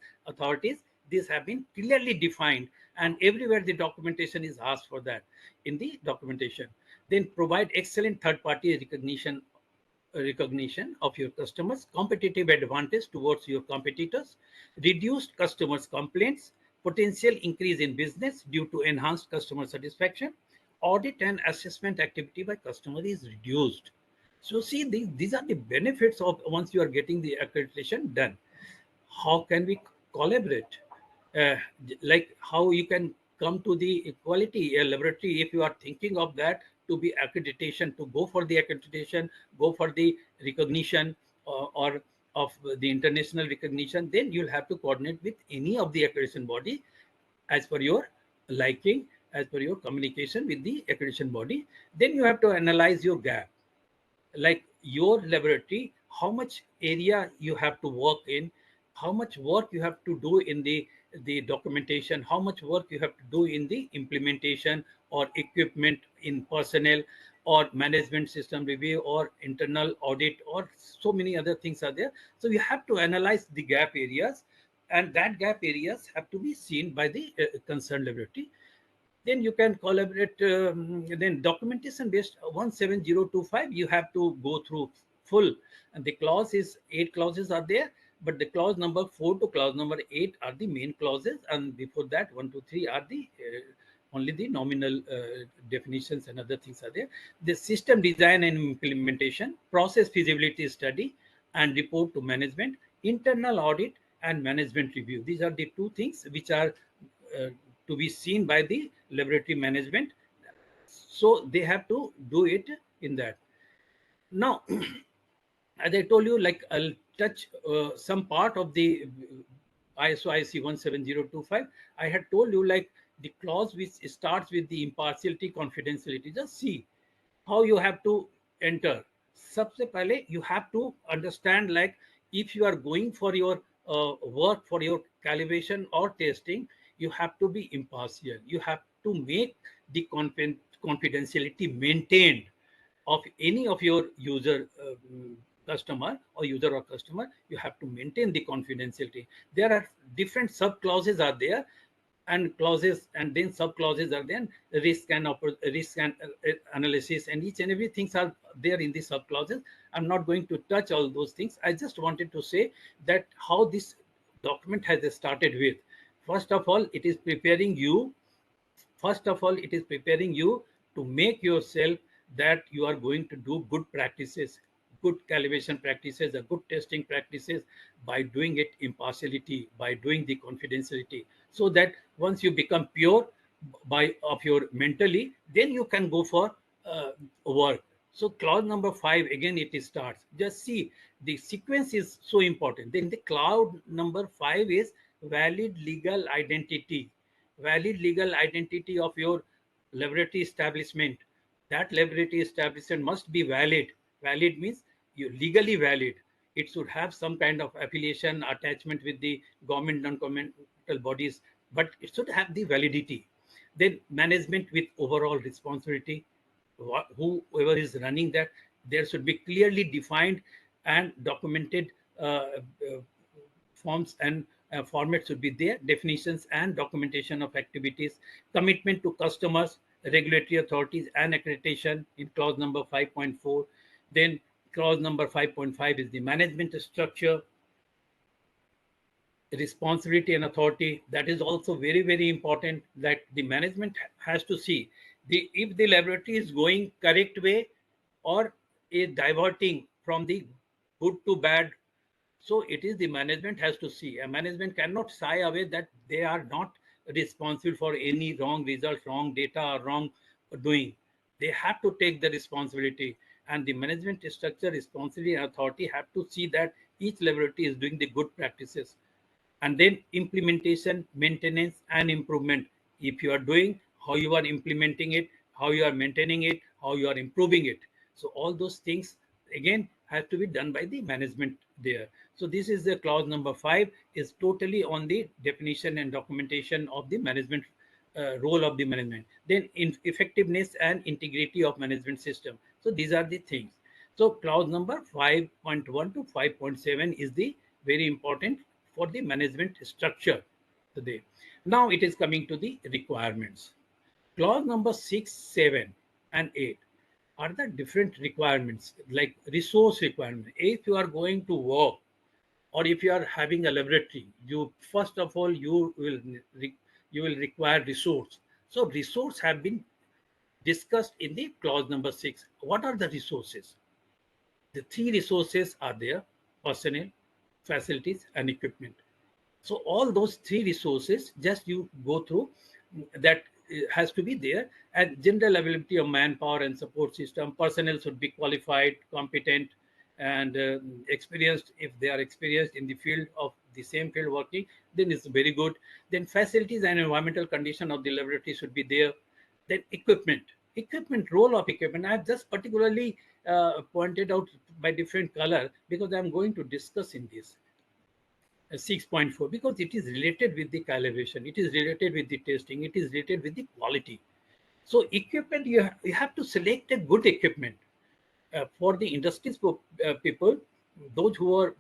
these have been clearly defined, and everywhere the documentation is asked for that in the documentation. Then provide excellent third-party recognition of your customers, competitive advantage towards your competitors, reduced customers' complaints, potential increase in business due to enhanced customer satisfaction, audit and assessment activity by customer is reduced. So see, these are the benefits of once you are getting the accreditation done. How can we collaborate? uh, like how you can come to the equality laboratory, if you are thinking of that to be accreditation, to go for the accreditation, go for the recognition or of the international recognition, then you'll have to coordinate with any of the accreditation body as per your liking, as per your communication with the accreditation body. Then you have to analyze your gap, like your laboratory, how much area you have to work in, how much work you have to do in the documentation, how much work you have to do in the implementation or equipment, in personnel or management system review or internal audit, or so many other things are there. So you have to analyze the gap areas, and that gap areas have to be seen by the concerned laboratory. Then you can collaborate. Then documentation based 17025, you have to go through full, and the clause is 8 clauses are there, but the clause number 4 to clause number 8 are the main clauses, and before that 1 to 3 are the only the nominal definitions, and other things are there. The system design and implementation, process feasibility study and report to management, internal audit and management review, these are the two things which are uh, to be seen by the laboratory management. So they have to do it in that. Now, as I told you, like I'll touch some part of the ISO IC 17025. I had told you, like the clause which starts with the impartiality, confidentiality. Just see how you have to enter. सबसे पहले you have to understand, like if you are going for your work for your calibration or testing, you have to be impartial. You have to make the confidentiality maintained of any of your user customer or user or customer. You have to maintain the confidentiality. There are different sub clauses are there, and clauses, and then sub clauses are there, risk and analysis, and each and every things are there in the sub clauses. I'm not going to touch all those things. I just wanted to say that how this document has started with. First of all, it is preparing you. First of all, it is preparing you to make yourself that you are going to do good practices, good calibration practices, or good testing practices, by doing it impartiality, by doing the confidentiality, so that once you become pure by of your mentally, then you can go for work. So clause number 5, again it starts. Just see, the sequence is so important. Then the clause number 5 is valid legal identity. Valid legal identity of your laboratory establishment. That laboratory establishment must be valid. Valid means you legally valid. It should have some kind of affiliation, attachment with the government, non-governmental bodies, but it should have the validity. Then management with overall responsibility. Whoever is running that, there should be clearly defined and documented forms and formats should be there, definitions and documentation of activities, commitment to customers, regulatory authorities and accreditation in clause number 5.4. Then clause number 5.5 is the management structure, responsibility and authority. That is also very, very important, that the management has to see the if the laboratory is going correct way or is diverting from the good to bad. So it is the management has to see. A management cannot shy away that they are not responsible for any wrong results, wrong data, or wrong doing. They have to take the responsibility, and the management structure, responsibility, and authority have to see that each laboratory is doing the good practices. And then implementation, maintenance, and improvement. If you are doing, how you are implementing it, how you are maintaining it, how you are improving it. So all those things again have to be done by the management there. So this is the clause number 5, is totally on the definition and documentation of the management role of the management. Then in effectiveness and integrity of management system. So these are the things. So clause number 5.1 to 5.7 is the very important for the management structure today. Now it is coming to the requirements. Clause number 6, 7, and 8 are the different requirements, like resource requirement. If you are going to work, or if you are having a laboratory, you first of all you will require resource. So resource have been discussed in the clause number 6. What are the resources? The 3 resources are there: personnel, facilities, and equipment. So all those 3 resources, just you go through, that has to be there. And general availability of manpower and support system. Personnel should be qualified, competent, and experienced, if they are experienced in the field of the same field working, then it's very good. Then facilities and environmental condition of the laboratory should be there. Then equipment, role of equipment. I have just particularly pointed out by different color because I'm going to discuss in this 6.4 because it is related with the calibration, it is related with the testing, it is related with the quality. So equipment, you have to select a good equipment for the industries people, those who are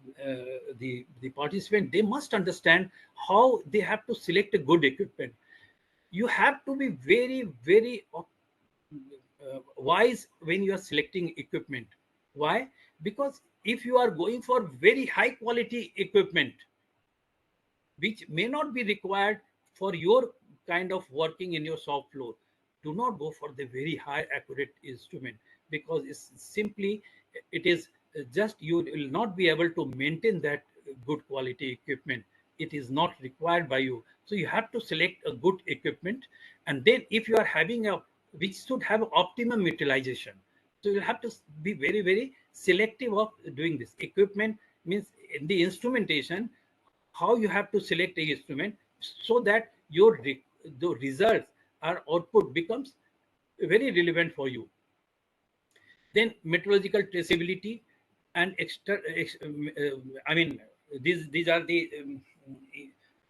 the participant, they must understand how they have to select a good equipment. You have to be very wise when you are selecting equipment. Why? Because if you are going for very high quality equipment which may not be required for your kind of working in your shop floor, do not go for the very high accurate instrument because it's simply, it is just, you will not be able to maintain that good quality equipment. It is not required by you. So you have to select a good equipment, and then if you are having a which should have optimum utilization, so you have to be very selective of doing this. Equipment means in the instrumentation, how you have to select a instrument so that your the results or output becomes very relevant for you. Then metrological traceability and I mean, these are the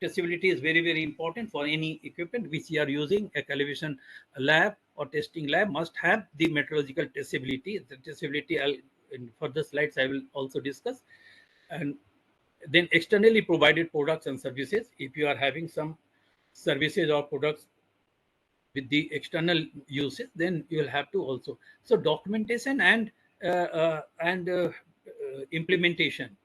traceability is very important for any equipment which you are using. A calibration lab or testing lab must have the metrological traceability. The traceability, in further slides I will also discuss. And then externally provided products and services. If you are having some services or products with the external uses, then you will have to also. So documentation and implementation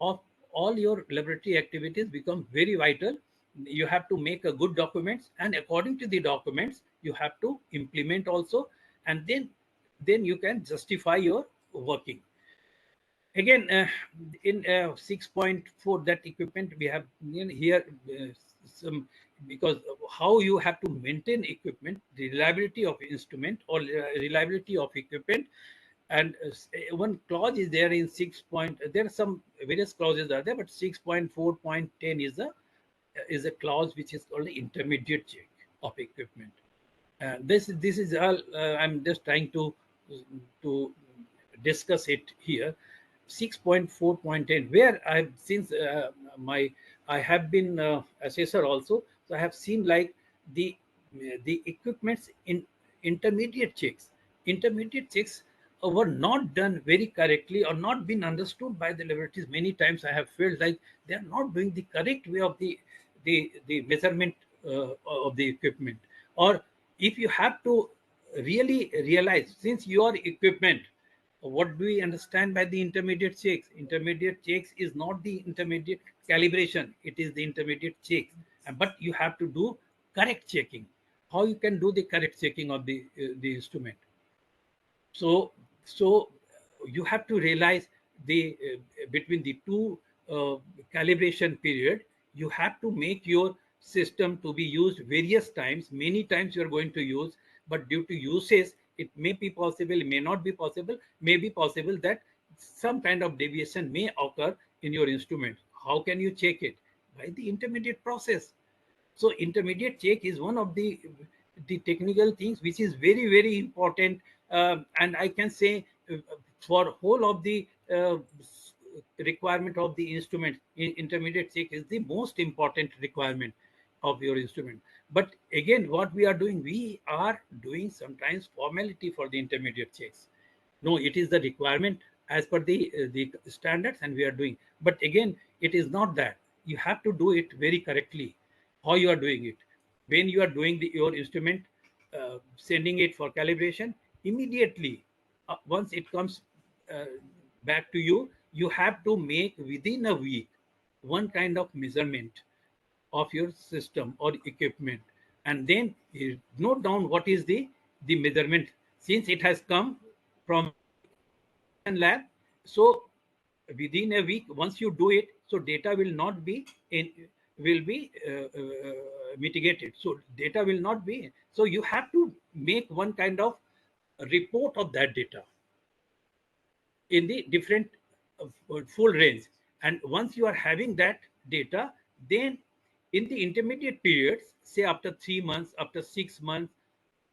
of all your laboratory activities become very vital. You have to make a good documents, and according to the documents, you have to implement also, and then you can justify your working. Again, in 6.4, that equipment we have here some, because how you have to maintain equipment, the reliability of instrument or reliability of equipment. And one clause is there in 6. There are some various clauses are there, but 6.4.10 is a clause which is called the intermediate check of equipment. This is all I'm just trying to discuss it here. 6.4.10, where I've since I have been assessor also, so I have seen like the equipments in intermediate checks. Intermediate checks were not done very correctly or not been understood by the laboratories. Many times I have felt like they are not doing the correct way of the measurement of the equipment. Or if you have to really realize, since your equipment, what do we understand by the intermediate checks? Intermediate checks is not the intermediate calibration, it is the intermediate checks. But you have to do correct checking. How you can do the correct checking of the instrument? So you have to realize the between the two calibration period, you have to make your system to be used various times. Many times you are going to use, but due to uses, it may be possible, may not be possible, may be possible that some kind of deviation may occur in your instrument. How can you check it? By the intermediate process. So intermediate check is one of the technical things which is very important. And I can say for whole of the requirement of the instrument, intermediate check is the most important requirement of your instrument. But again, what we are doing sometimes formality for the intermediate checks. No, it is the requirement as per the standards, and we are doing. But again, it is not that. You have to do it very correctly. How you are doing it? When you are doing your instrument, sending it for calibration, immediately once it comes uh, back to you, you have to make within a week one kind of measurement of your system or equipment, and then you note down what is the measurement, since it has come from lab. So within a week, once you do it, so data will not be in, will be mitigated. So data will not be, so you have to make one kind of report of that data in the different full range. And once you are having that, data, then in the intermediate periods, say after 3 months, after 6 months,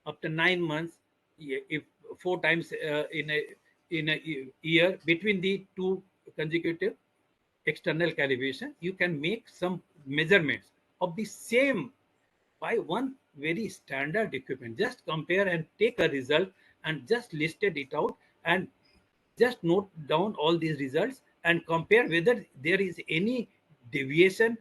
after 9 months, if 4 times in a year between the two consecutive external calibration, you can make some measurements of the same by one very standard equipment. Just compare and take a result and just listed it out and just note down all these results and compare whether there is any deviation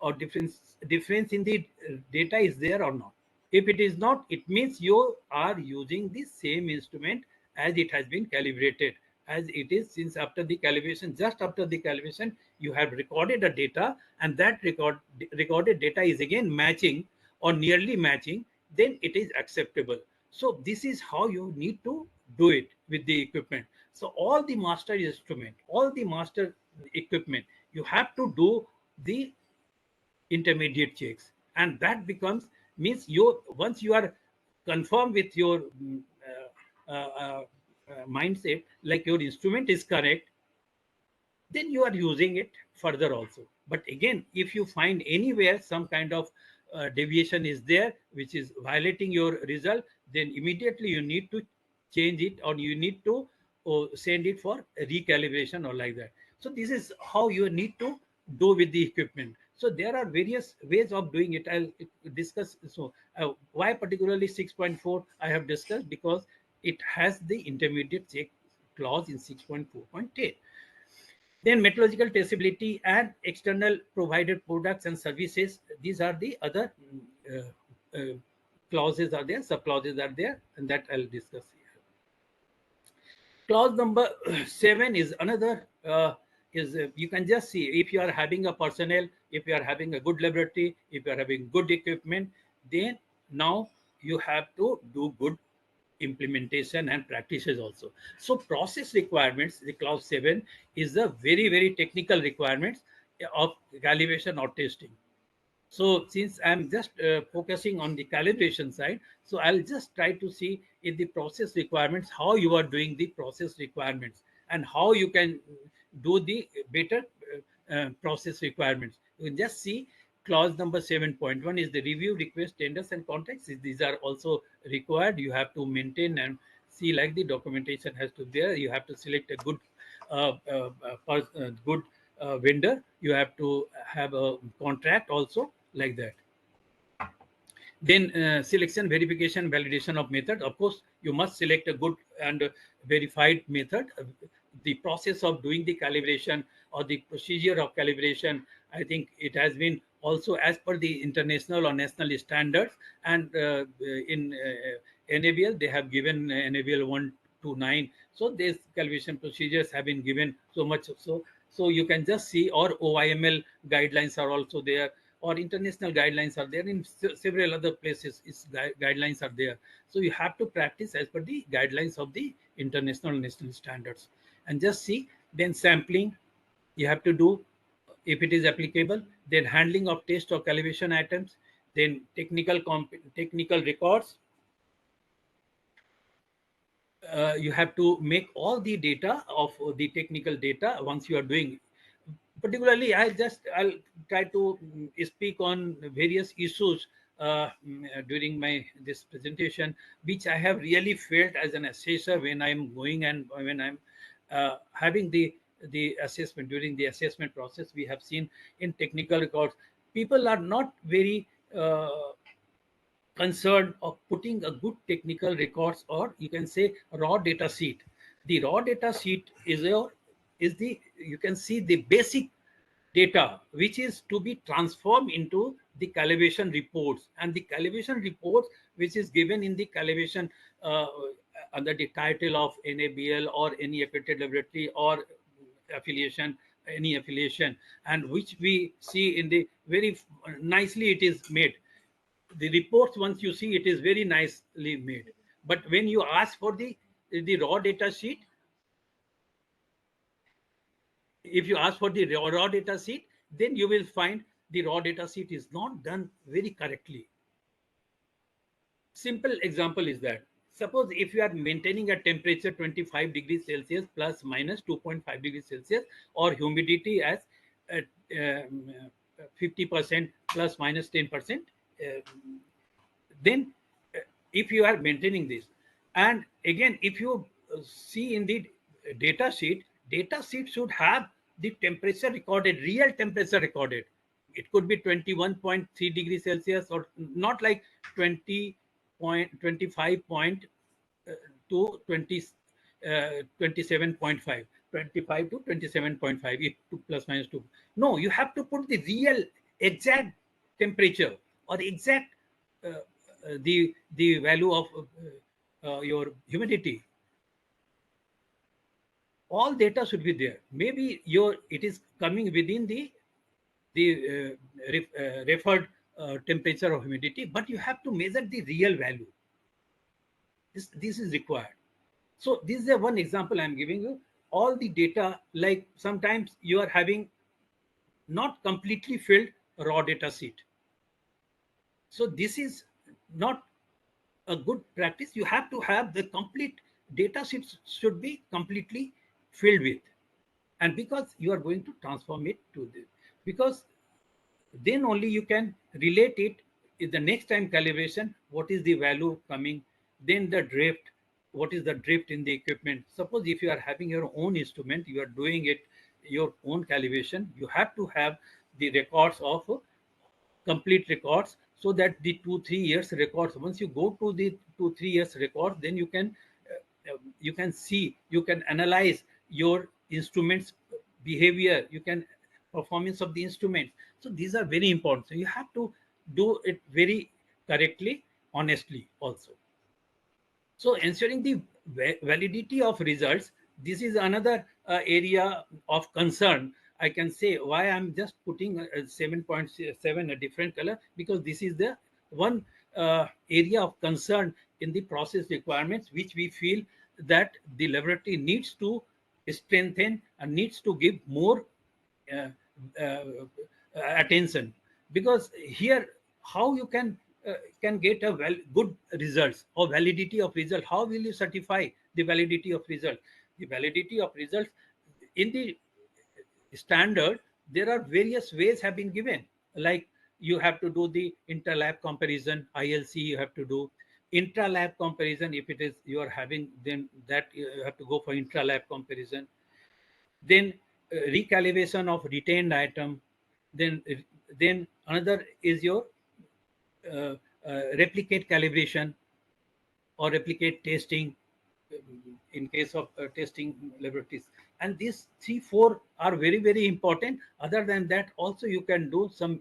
or difference in the data is there or not. If it is not, it means you are using the same instrument as it has been calibrated, as it is, since after the calibration, just after the calibration, you have recorded a data, and that recorded data is again matching or nearly matching, then it is acceptable. So this is how you need to do it with the equipment. So all the master instrument, all the master equipment, you have to do the intermediate checks, and that becomes, means you, once you are confirmed with your mindset, like your instrument is correct, then you are using it further also. But again, if you find anywhere some kind of deviation is there which is violating your result, then immediately you need to change it, or you need to send it for recalibration or like that. So this is how you need to do with the equipment. So there are various ways of doing it. I'll discuss. So why particularly 6.4 I have discussed, because it has the intermediate check clause in 6.4.8. Then metrological traceability and external provided products and services. These are the other clauses are there, sub clauses are there, and that I'll discuss here. Clause number 7 is another, you can just see, if you are having a personnel, if you are having a good laboratory, if you are having good equipment, then now you have to do good implementation and practices also. So process requirements, the clause 7 is a very, very technical requirements of calibration or testing. So since I'm just focusing on the calibration side, so I'll just try to see in the process requirements how you are doing the process requirements and how you can do the better process requirements. You can just see clause number 7.1 is the review, request, tenders, and contracts. These are also required. You have to maintain and see, like the documentation has to be there. You have to select a good good vendor. You have to have a contract also, like that. Then selection, verification, validation of method. Of course, you must select a good and verified method. The process of doing the calibration or the procedure of calibration, I think it has been also as per the international or national standards. And in NABL, they have given NABL 1 to 9. So these calibration procedures have been given so much. So you can just see, or OIML guidelines are also there, or international guidelines are there. In several other places, guidelines are there. So you have to practice as per the guidelines of the international and national standards, and just see. Then sampling you have to do, if it is applicable. Then handling of test or calibration items. Then technical records. You have to make all the data of the technical data once you are doing. Particularly, I'll try to speak on various issues during my this presentation, which I have really felt as an assessor when I'm going and when I'm having the assessment. During the assessment process, we have seen in technical records, people are not very concerned of putting a good technical records, or you can say raw data sheet. The raw data sheet is the, you can see, the basic data which is to be transformed into the calibration reports, and the calibration reports which is given in the calibration under the title of NABL or any accredited laboratory or affiliation, any affiliation, and which we see in the very nicely it is made. The reports, once you see, it is very nicely made. But when you ask for the raw data sheet, if you ask for the raw data sheet, then you will find the raw data sheet is not done very correctly. Simple example is that, suppose if you are maintaining a temperature 25 degrees Celsius plus minus 2.5 degrees Celsius, or humidity as at 50% plus minus 10%, then if you are maintaining this, and again, if you see in the data sheet should have the temperature recorded, real temperature recorded. It could be 21.3 degrees Celsius, or not like 20.25 to 27.5, 25 to 27.5, it to plus minus 2. No, you have to put the real exact temperature, or exact the value of your humidity. All data should be there. Maybe it is coming within the referred temperature of humidity, but you have to measure the real value. This is required. So this is one example I'm giving you. All the data, like sometimes you are having not completely filled raw data sheet. So this is not a good practice. You have to have the complete data sheets should be completely filled with. And because you are going to transform it to this, because then only you can relate it in the next time calibration, what is the value coming, then the drift, what is the drift in the equipment. Suppose if you are having your own instrument, you are doing it your own calibration, you have to have the records of complete records, so that the 2-3 years records, once you go to the 2-3 years records, then you can see, you can analyze your instruments behavior, you can performance of the instruments. So these are very important, so you have to do it very correctly, honestly also. So ensuring the validity of results, this is another area of concern. I can say why I'm just putting 7.7 a different color, because this is the one area of concern in the process requirements, which we feel that the laboratory needs to strengthen and needs to give more uh, uh, attention. Because here, how you can get a good results or validity of result, how will you certify the validity of result? The validity of results in the standard, there are various ways have been given, like you have to do the inter-lab comparison, ILC you have to do. Intra-lab comparison, if it is you are having, then that you have to go for intra-lab comparison. Then recalibration of retained item. Then another is your uh, replicate calibration or replicate testing, in case of testing laboratories. And these 3-4 are very, very important. Other than that, also you can do some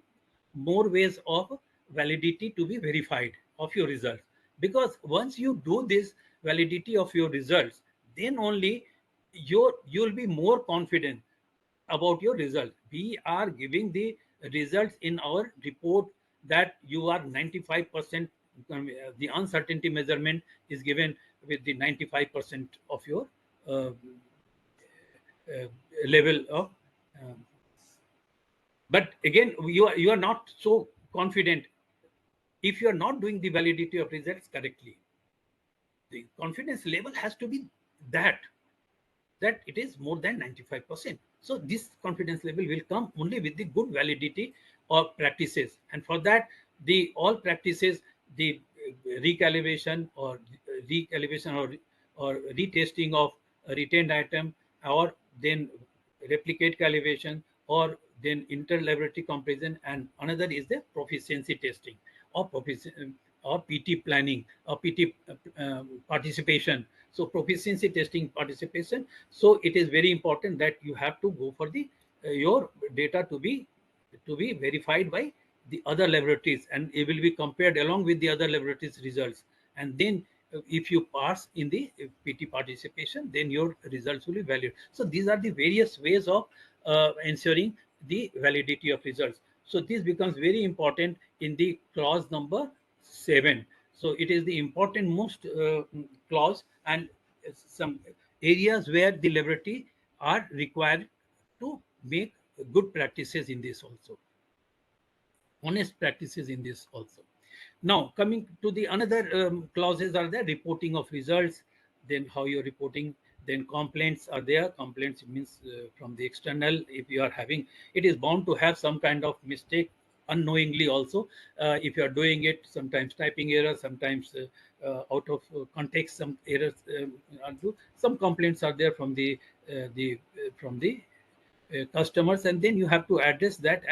more ways of validity to be verified of your results. Because once you do this validity of your results, then only you'll be more confident about your result. We are giving the results in our report that you are 95%, the uncertainty measurement is given with the 95% of your uh, uh, level of. um, but again, you are not so confident if you are not doing the validity of results correctly. The confidence level has to be that that it is more than 95%. So this confidence level will come only with the good validity of practices. And for that, the all practices, the recalibration or retesting of a retained item, or then replicate calibration, or then inter-laboratory comparison, and another is the proficiency testing or or PT planning or PT participation. So proficiency testing participation. So it is very important that you have to go for the your data to be verified by the other laboratories, and it will be compared along with the other laboratories results. And then if you pass in the PT participation, then your results will be valid. So these are the various ways of ensuring the validity of results. So this becomes very important in the clause number 7. So it is the important most clause, and some areas where the laboratory are required to make good practices in this also, honest practices in this also. Now coming to the another clauses are the reporting of results, then how you're reporting Then complaints are there. Complaints means from the external. If you are having, it is bound to have some kind of mistake unknowingly also. If you are doing it, sometimes typing error, sometimes out of context, some errors. Some complaints are there from the customers, and then you have to address that,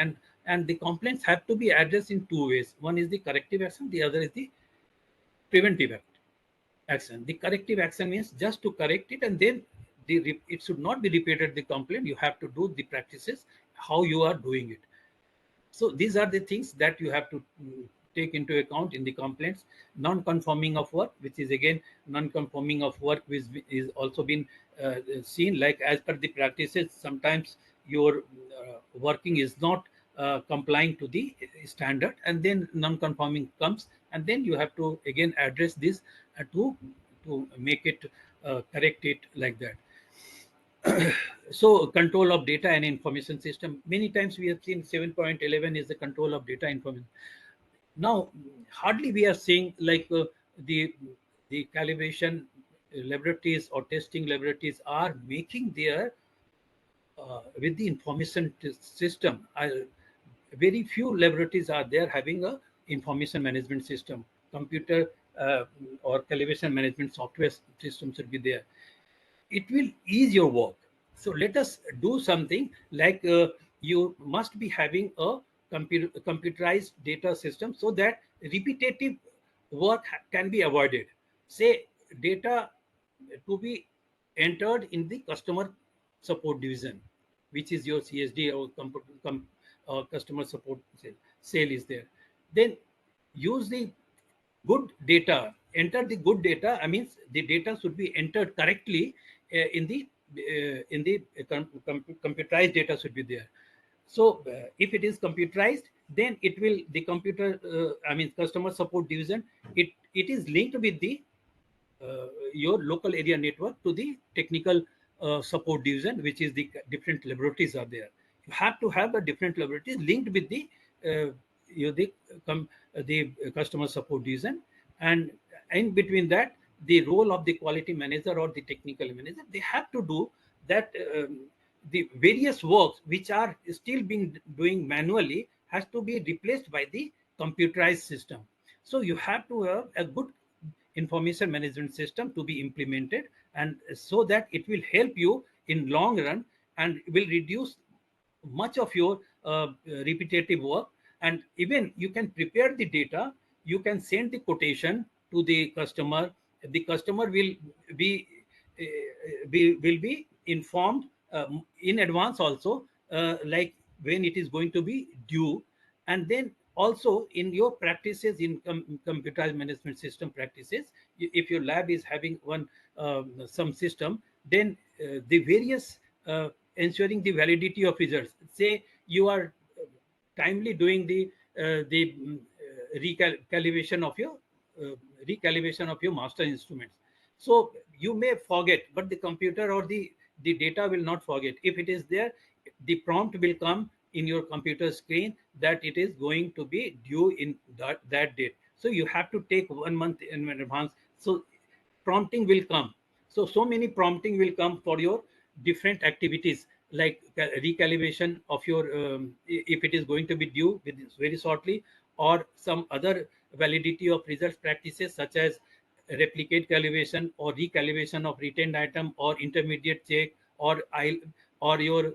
and the complaints have to be addressed in two ways. One is the corrective action, the other is the preventive action. The corrective action means just to correct it, and then it should not be repeated, the complaint. You have to do the practices how you are doing it. So these are the things that you have to take into account in the complaints. Non-conforming of work, which is again non-conforming of work, which is also been seen, like as per the practices, sometimes your working is not complying to the standard, and then non-conforming comes, and then you have to again address this to make it correct it like that. So control of data and information system, many times we have seen 7.11 is the control of data information. Now hardly we are seeing like the the calibration laboratories or testing laboratories are making their with the information system. Very few laboratories are there having a information management system, computer or calibration management software system should be there. It will ease your work. So let us do something like you must be having a computerized data system so that repetitive work can be avoided. Say data to be entered in the customer support division, which is your CSD or customer support sale is there. Then use the good data, enter the good data. I mean, the data should be entered correctly in the computerized data should be there. So if it is computerized, then it will the computer I mean customer support division, it is linked with the your local area network to the technical support division, which is the different laboratories are there. You have to have a different laboratories linked with the the customer support division, and in between that, the role of the quality manager or the technical manager, they have to do that. The various works which are still being doing manually has to be replaced by the computerized system. So you have to have a good information management system to be implemented, and so that it will help you in long run and will reduce much of your repetitive work. And even you can prepare the data, you can send the quotation to the customer. The customer be will be informed in advance also, like when it is going to be due. And then also in your practices in computer management system practices, if your lab is having one some system, then the various ensuring the validity of results. Say you are timely doing recalibration of your recalibration of your master instruments. So you may forget, but the computer or the data will not forget. If it is there, the prompt will come in your computer screen that it is going to be due in that date. So you have to take 1 month in advance. So prompting will come. So many prompting will come for your different activities, like recalibration of your if it is going to be due very shortly, or some other validity of results practices such as replicate calibration or recalibration of retained item or intermediate check, or I or your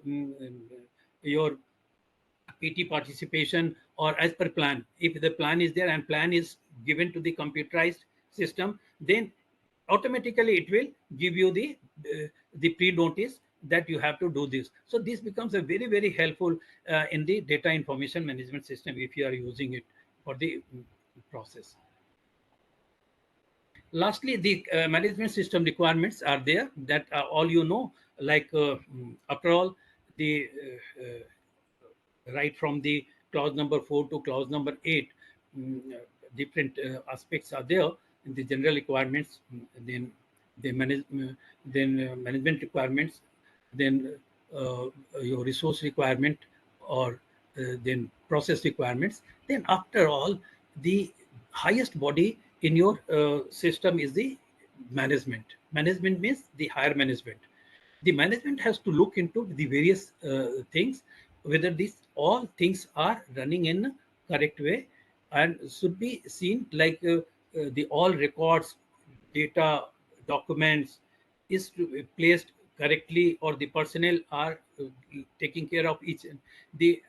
PT participation, or as per plan. If the plan is there and plan is given to the computerized system, then automatically it will give you the pre-notice that you have to do this. So this becomes a very helpful in the data information management system if you are using it for the process. Lastly, the management system requirements are there that all you know, like after all, the right from the clause number 4 to clause number 8, different aspects are there in the general requirements. Then the management requirements, then your resource requirement, or then process requirements. Then after all, the highest body in your system is the management. Management means the higher management. The management has to look into the various things, whether these all things are running in a correct way, and should be seen like the all records, data, documents is placed correctly, or the personnel are taking care of each the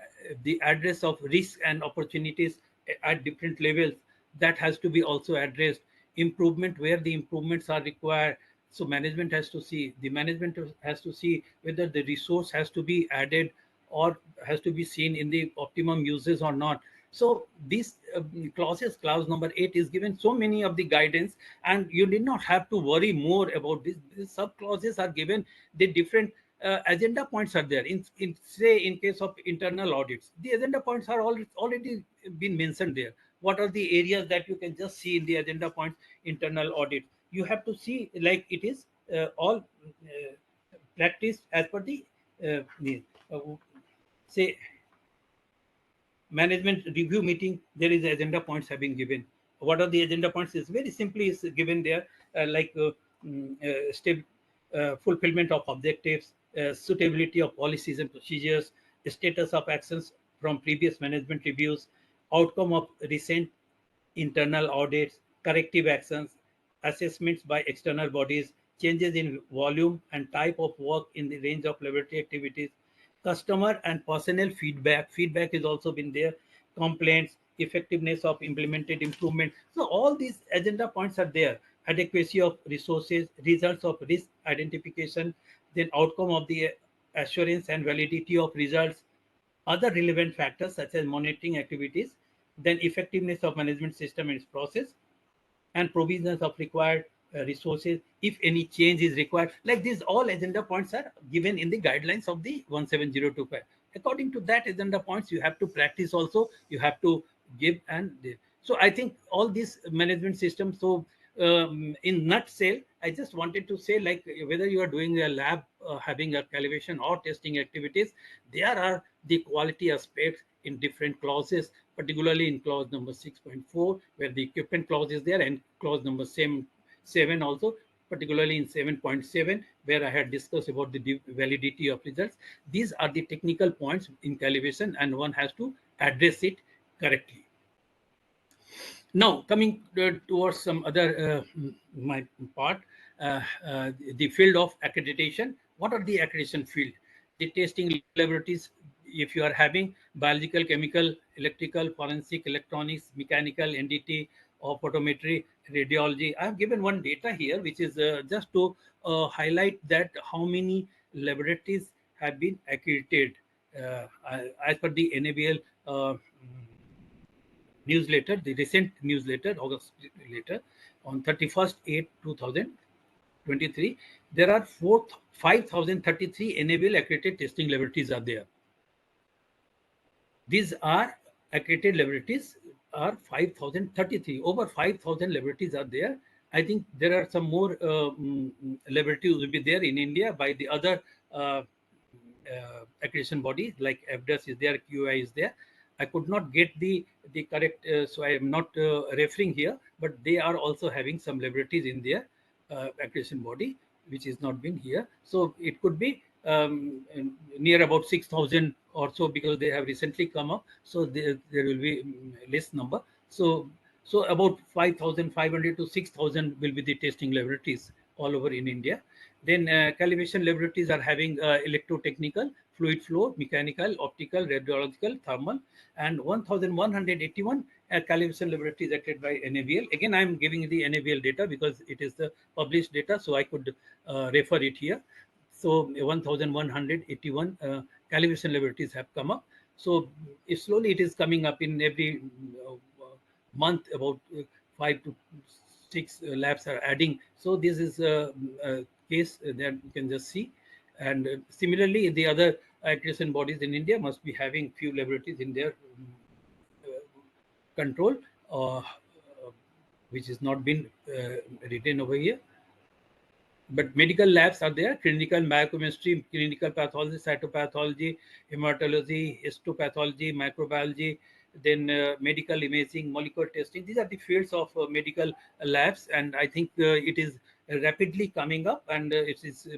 address of risk and opportunities at different levels, that has to be also addressed. Improvement where the improvements are required, so management has to see, the management has to see whether the resource has to be added or has to be seen in the optimum uses or not. So these clauses, clause number 8 is given so many of the guidance, and you did not have to worry more about this. These sub clauses are given, the different agenda points are there. In say in case of internal audits, the agenda points are already been mentioned there. What are the areas that you can just see in the agenda points? Internal audit, you have to see like it is all practiced as per the uh, say management review meeting. There is agenda points have been given. What are the agenda points is very simply is given there, like step fulfillment of objectives, suitability of policies and procedures, status of actions from previous management reviews, outcome of recent internal audits, corrective actions, assessments by external bodies, changes in volume and type of work in the range of laboratory activities, customer and personnel feedback. Feedback has also been there, complaints, effectiveness of implemented improvement. So all these agenda points are there. Adequacy of resources, results of risk identification, then outcome of the assurance and validity of results, other relevant factors such as monitoring activities, then effectiveness of management system and its process, and provisions of required resources if any change is required. Like these all agenda points are given in the guidelines of the 17025. According to that agenda points, you have to practice also, you have to give. And so I think all these management systems. So in nutshell, I just wanted to say, like, whether you are doing a lab, having a calibration or testing activities, there are the quality aspects in different clauses, particularly in clause number 6.4, where the equipment clause is there, and clause number 7 also, particularly in 7.7, where I had discussed about the validity of results. These are the technical points in calibration, and one has to address it correctly. Now, coming towards some other my part, the field of accreditation. What are the accreditation field? The testing laboratories, if you are having biological, chemical, electrical, forensic, electronics, mechanical, NDT, or photometry, radiology. I have given one data here, which is just to highlight that how many laboratories have been accredited as per the NABL newsletter, the recent newsletter, August later, on 31st 8 2023, there are 5,033 enable accredited testing laboratories are there. These are accredited laboratories are 5,033. Over 5,000 laboratories are there. I think there are some more laboratories will be there in India by the other accreditation bodies, like FDAS is there, QI is there. I could not get the correct, so I am not referring here, but they are also having some laboratories in their accreditation body, which is not been here. So it could be near about 6,000 or so, because they have recently come up. So there will be less number. So about 5,500 to 6,000 will be the testing laboratories all over in India. Then calibration laboratories are having electrotechnical, fluid flow, mechanical, optical, radiological, thermal, and 1,181 calibration laboratories accredited by NABL. Again, I am giving the NABL data because it is the published data, so I could refer it here. So 1,181 calibration laboratories have come up. So slowly it is coming up in every month. About 5 to 6 labs are adding. So this is a case that you can just see. And similarly, the other accreditation bodies in India must be having few laboratories in their control, which has not been written over here. But medical labs are there: clinical biochemistry, clinical pathology, cytopathology, hematology, histopathology, microbiology, then medical imaging, molecular testing. These are the fields of medical labs, and I think it is rapidly coming up, and it is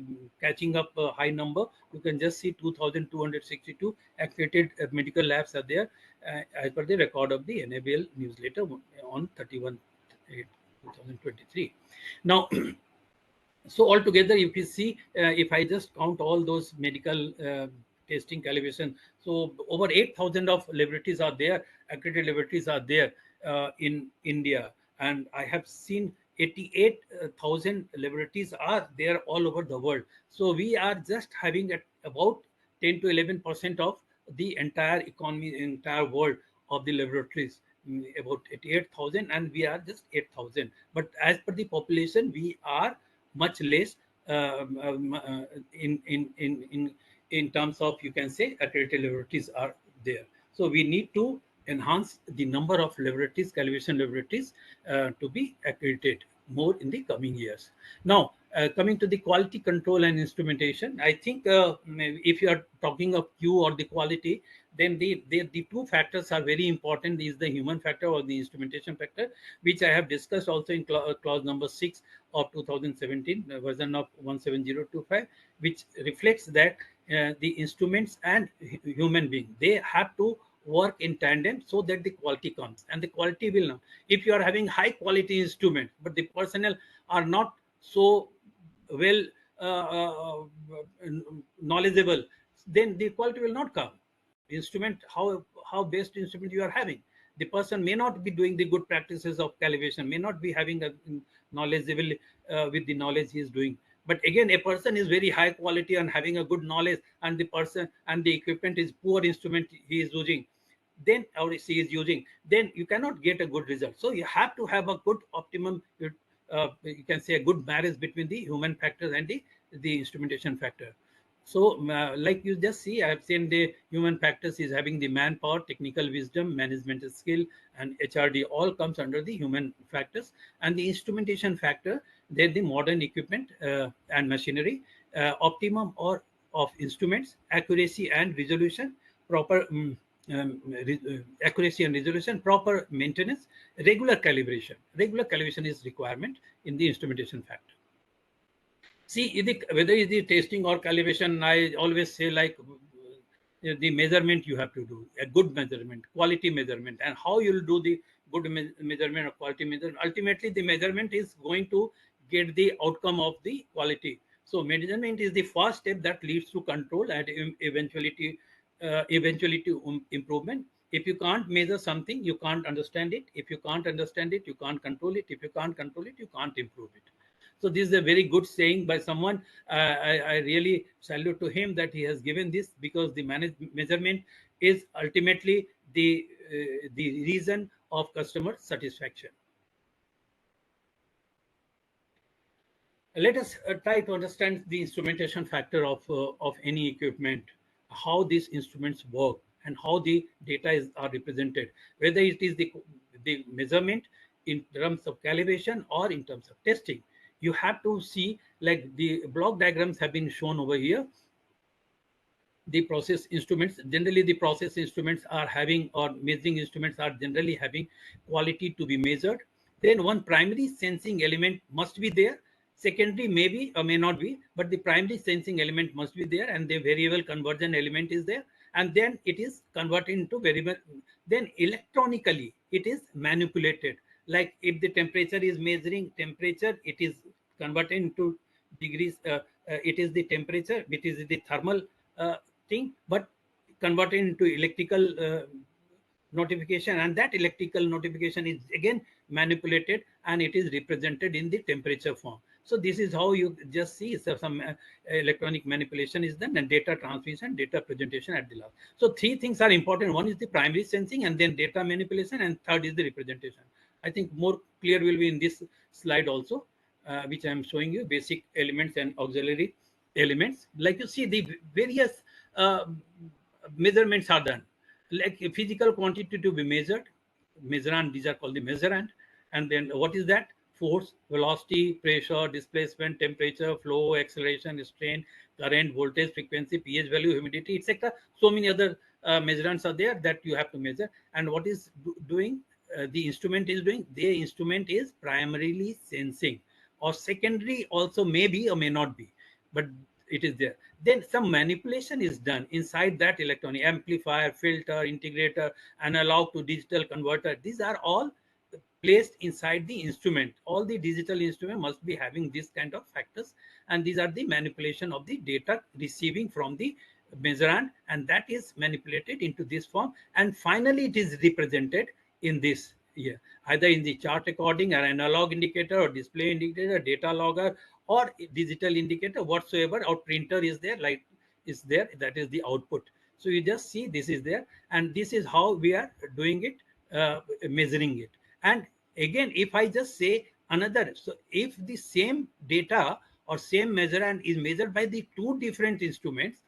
catching up a high number. You can just see 2,262 accredited medical labs are there as per the record of the NABL newsletter on 31/8/2023. Now, so altogether, if you see, if I just count all those medical testing calibration, so over 8,000 of laboratories are there, accredited laboratories are there in India, and I have seen 88,000 laboratories are there all over the world. So we are just having about 10 to 11% of the entire economy, entire world of the laboratories, about 88,000, and we are just 8,000. But as per the population, we are much less in terms of, you can say, accredited laboratories are there. So we need to enhance the number of laboratories, calibration laboratories, to be accredited more in the coming years. Now, coming to the quality control and instrumentation, I think if you are talking of Q or the quality, then the two factors are very important. Is the human factor or the instrumentation factor, which I have discussed also in clause number 6 of 2017 version of 17025, which reflects that the instruments and human being, they have to work in tandem so that the quality comes, and the quality will not. If you are having high quality instrument but the personnel are not so well knowledgeable, then the quality will not come. Instrument, how best instrument you are having, the person may not be doing the good practices of calibration, may not be having a knowledgeable with the knowledge he is doing. But again, a person is very high quality and having a good knowledge, and the person and the equipment is poor instrument he is using, then, or she is using, then you cannot get a good result. So you have to have a good optimum, you can say, a good marriage between the human factors and the instrumentation factor. So, like you just see, I have seen the human factors is having the manpower, technical wisdom, management skill, and HRD all comes under the human factors. And the instrumentation factor, they're the modern equipment and machinery, optimum or of instruments, accuracy and resolution, proper accuracy and resolution, proper maintenance, regular calibration. Regular calibration is requirement in the instrumentation factor. See, whether it's the testing or calibration, I always say, like, the measurement you have to do, a good measurement, quality measurement, and how you'll do the good measurement or quality measurement. Ultimately, the measurement is going to get the outcome of the quality. So measurement is the first step that leads to control and eventually to improvement. If you can't measure something, you can't understand it. If you can't understand it, you can't control it. If you can't control it, you can't improve it. So this is a very good saying by someone. I really salute to him that he has given this, because the measurement is ultimately the reason of customer satisfaction. Let us try to understand the instrumentation factor of any equipment, how these instruments work, and how the data are represented, whether it is the measurement in terms of calibration or in terms of testing. You have to see, like the block diagrams have been shown over here, the process instruments. Generally, the process instruments are having, or measuring instruments are generally having quality to be measured. Then one primary sensing element must be there. Secondary maybe or may not be, but the primary sensing element must be there, and the variable conversion element is there. And then it is converted into variable. Then electronically, it is manipulated. Like if the temperature is measuring temperature, it is converted into degrees. It is the temperature, which is the thermal thing, but converted into electrical notification, and that electrical notification is again manipulated, and it is represented in the temperature form. So this is how you just see some electronic manipulation is done, and data transmission, data presentation at the last. So three things are important. One is the primary sensing, and then data manipulation, and third is the representation. I think more clear will be in this slide also, which I am showing you, basic elements and auxiliary elements. Like you see, the various measurements are done, like a physical quantity to be measured, measurand, these are called the measurand. And then what is that? Force, velocity, pressure, displacement, temperature, flow, acceleration, strain, current, voltage, frequency, pH value, humidity, etc. So many other measurands are there that you have to measure. And what is doing, the instrument is doing? The instrument is primarily sensing. or secondary also may be or may not be, but it is there. Then some manipulation is done inside that electronic amplifier, filter, integrator, analog to digital converter. These are all placed inside the instrument. All the digital instrument must be having this kind of factors, and these are the manipulation of the data receiving from the measurand, and that is manipulated into this form, and finally it is represented in this here, either in the chart recording or analog indicator or display indicator, data logger, or digital indicator whatsoever, or printer is there, like is there, that is the output. So you just see this is there, and this is how we are doing it, measuring it. And again, if I just say another, so if the same data or same measurand is measured by the two different instruments,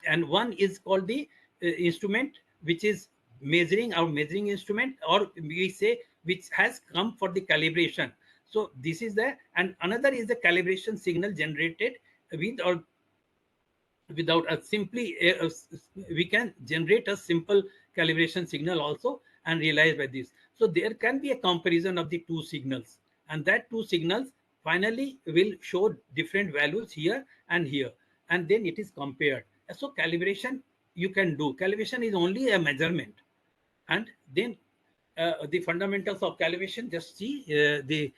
and one is called the instrument which is measuring, our measuring instrument, or we say which has come for the calibration. So this is there, and another is the calibration signal generated with or without a simply we can generate a simple calibration signal also and realize by this. So there can be a comparison of the two signals, and that two signals finally will show different values here and here, and then it is compared. So calibration you can do. Calibration is only a measurement, and then the fundamentals of calibration, just see the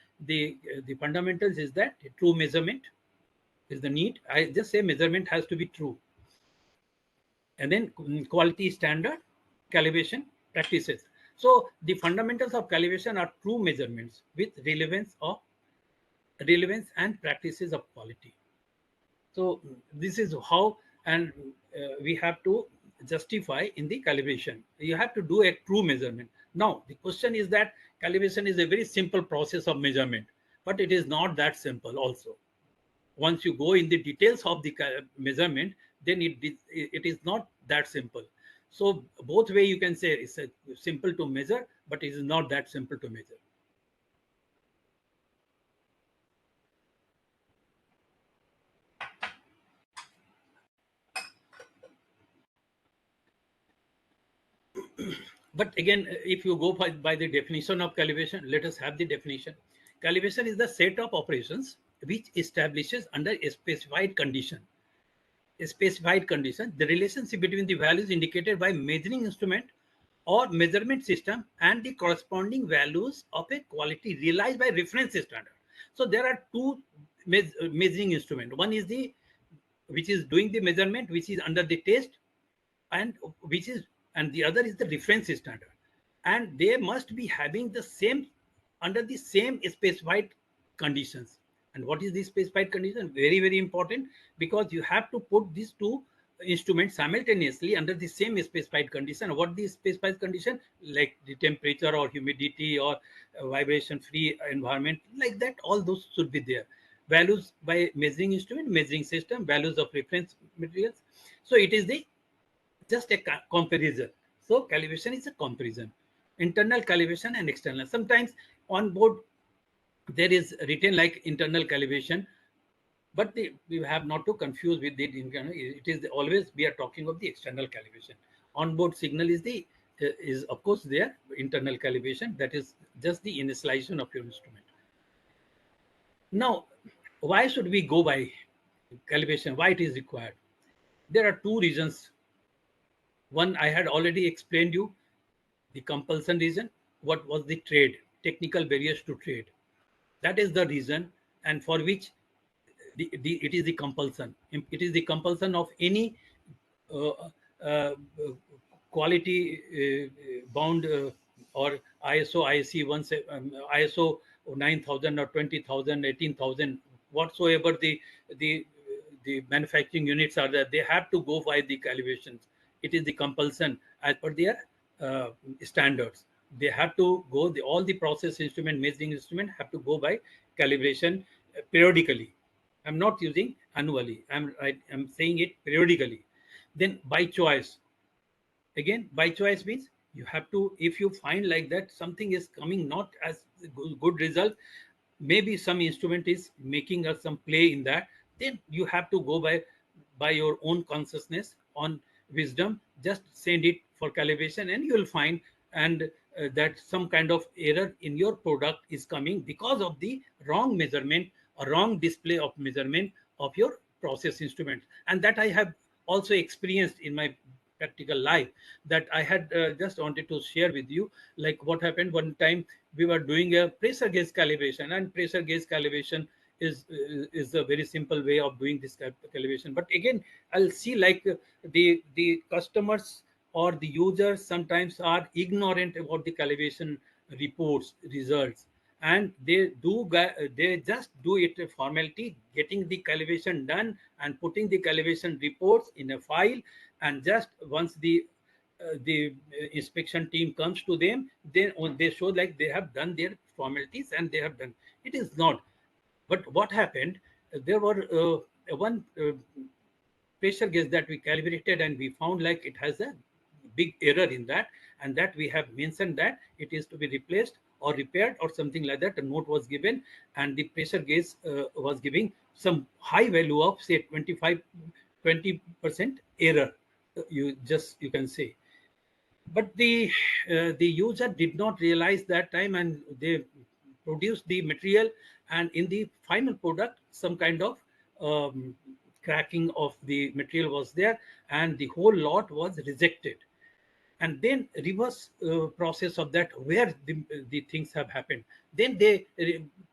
fundamentals is that true measurement is the need. I just say measurement has to be true. And then quality standard, calibration practices. So the fundamentals of calibration are true measurements with relevance and practices of quality. So this is how, and we have to justify in the calibration. You have to do a true measurement. Now the question is that calibration is a very simple process of measurement, but it is not that simple also. Once you go in the details of the measurement, then it is not that simple. So both way you can say it's simple to measure, but it is not that simple to measure. But again, if you go by the definition of calibration, let us have the definition. Calibration is the set of operations which establishes under a specified condition the relationship between the values indicated by measuring instrument or measurement system and the corresponding values of a quality realized by reference standard. So there are two measuring instrument. One is the which is doing the measurement, which is under the test, and the other is the reference standard, and they must be having the same under the same specified conditions. And what is the specified condition? Very, very important, because you have to put these two instruments simultaneously under the same specified condition. What the specified condition? Like the temperature or humidity or vibration free environment, like that, all those should be there. Values by measuring instrument, measuring system, values of reference materials. So it is the just a comparison. So calibration is a comparison, internal calibration and external. Sometimes on board there is written like internal calibration, but we have not to confuse with it. It is always we are talking of the external calibration. Onboard signal is of course there, internal calibration, that is just the initialization of your instrument. Now, why should we go by calibration? Why it is required? There are two reasons. One, I had already explained you, the compulsion reason. What was the trade, technical barriers to trade? That is the reason, and for which it is the compulsion. It is the compulsion of any quality bound or ISO, IC 1, ISO 9000 or 20,000, 18,000, whatsoever the manufacturing units are there, they have to go by the calibrations. It is the compulsion as per their standards. They have to go, all the process instrument, measuring instrument have to go by calibration periodically. I'm not using annually. I'm saying it periodically. Then by choice. Again, by choice means you have to, if you find like that something is coming not as good result, maybe some instrument is making us some play in that, then you have to go by your own consciousness, on wisdom, just send it for calibration, and you will find and that some kind of error in your product is coming because of the wrong measurement a wrong display of measurement of your process instrument. And that I have also experienced in my practical life, that I had just wanted to share with you. Like what happened one time, we were doing a pressure gauge calibration, and pressure gauge calibration is a very simple way of doing this calibration. But again, I'll see like the customers or the users sometimes are ignorant about the calibration reports results, and they just do it a formality, getting the calibration done and putting the calibration reports in a file, and just once the inspection team comes to them, then they show like they have done their formalities and they have done. It is not. But what happened, there were one pressure gauge that we calibrated, and we found like it has a big error in that, and that we have mentioned that it is to be replaced or repaired or something like that. A note was given, and the pressure gauge was giving some high value of say 20% error. You can say, but the user did not realize that time, and they produced the material, and in the final product some kind of um, cracking of the material was there, and the whole lot was rejected. And then reverse process of that, where the things have happened, then they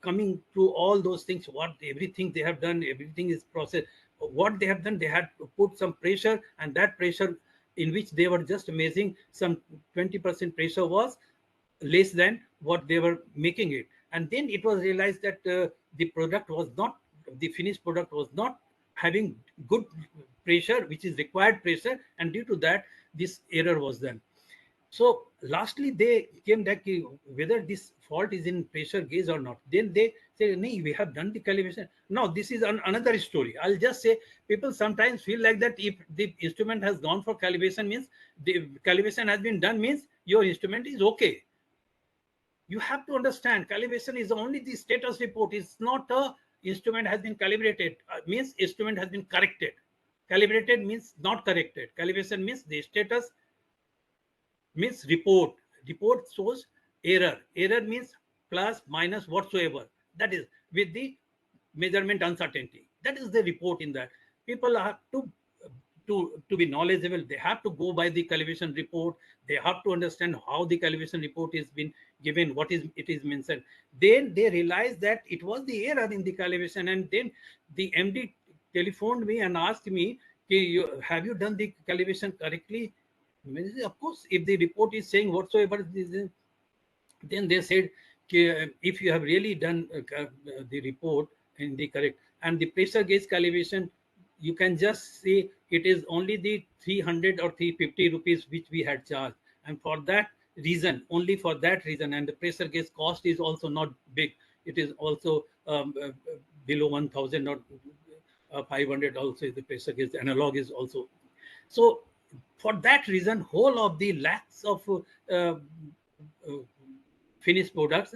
coming through all those things, what everything they have done, everything is processed. What they have done, they had to put some pressure, and that pressure in which they were just measuring some 20% pressure was less than what they were making it. And then it was realized that the product was not, the finished product was not having good pressure, which is required pressure, and due to that this error was done. So lastly they came back whether this fault is in pressure gauge or not. Then they say, no, we have done the calibration. Now this is another story. I'll just say, people sometimes feel like that if the instrument has gone for calibration means the calibration has been done, means your instrument is okay. You have to understand, calibration is only the status report. It's not a instrument has been calibrated, means instrument has been corrected. Calibrated means not corrected. Calibration means the status means report. Report shows error. Error means plus minus whatsoever, that is with the measurement uncertainty. That is the report. In that, people have to be knowledgeable, they have to go by the calibration report. They have to understand how the calibration report is been given, what is it is mentioned. Then they realize that it was the error in the calibration, and then the MD telephoned me and asked me, have you done the calibration correctly? Of course, if the report is saying whatsoever, then they said, if you have really done the report in the correct, and the pressure gauge calibration, you can just say it is only the 300 or 350 rupees which we had charged, and for that reason, only for that reason, and the pressure gauge cost is also not big. It is also below 1000 or 500 also. The pressure gauge analog is also. So for that reason, whole of the lakhs of finished products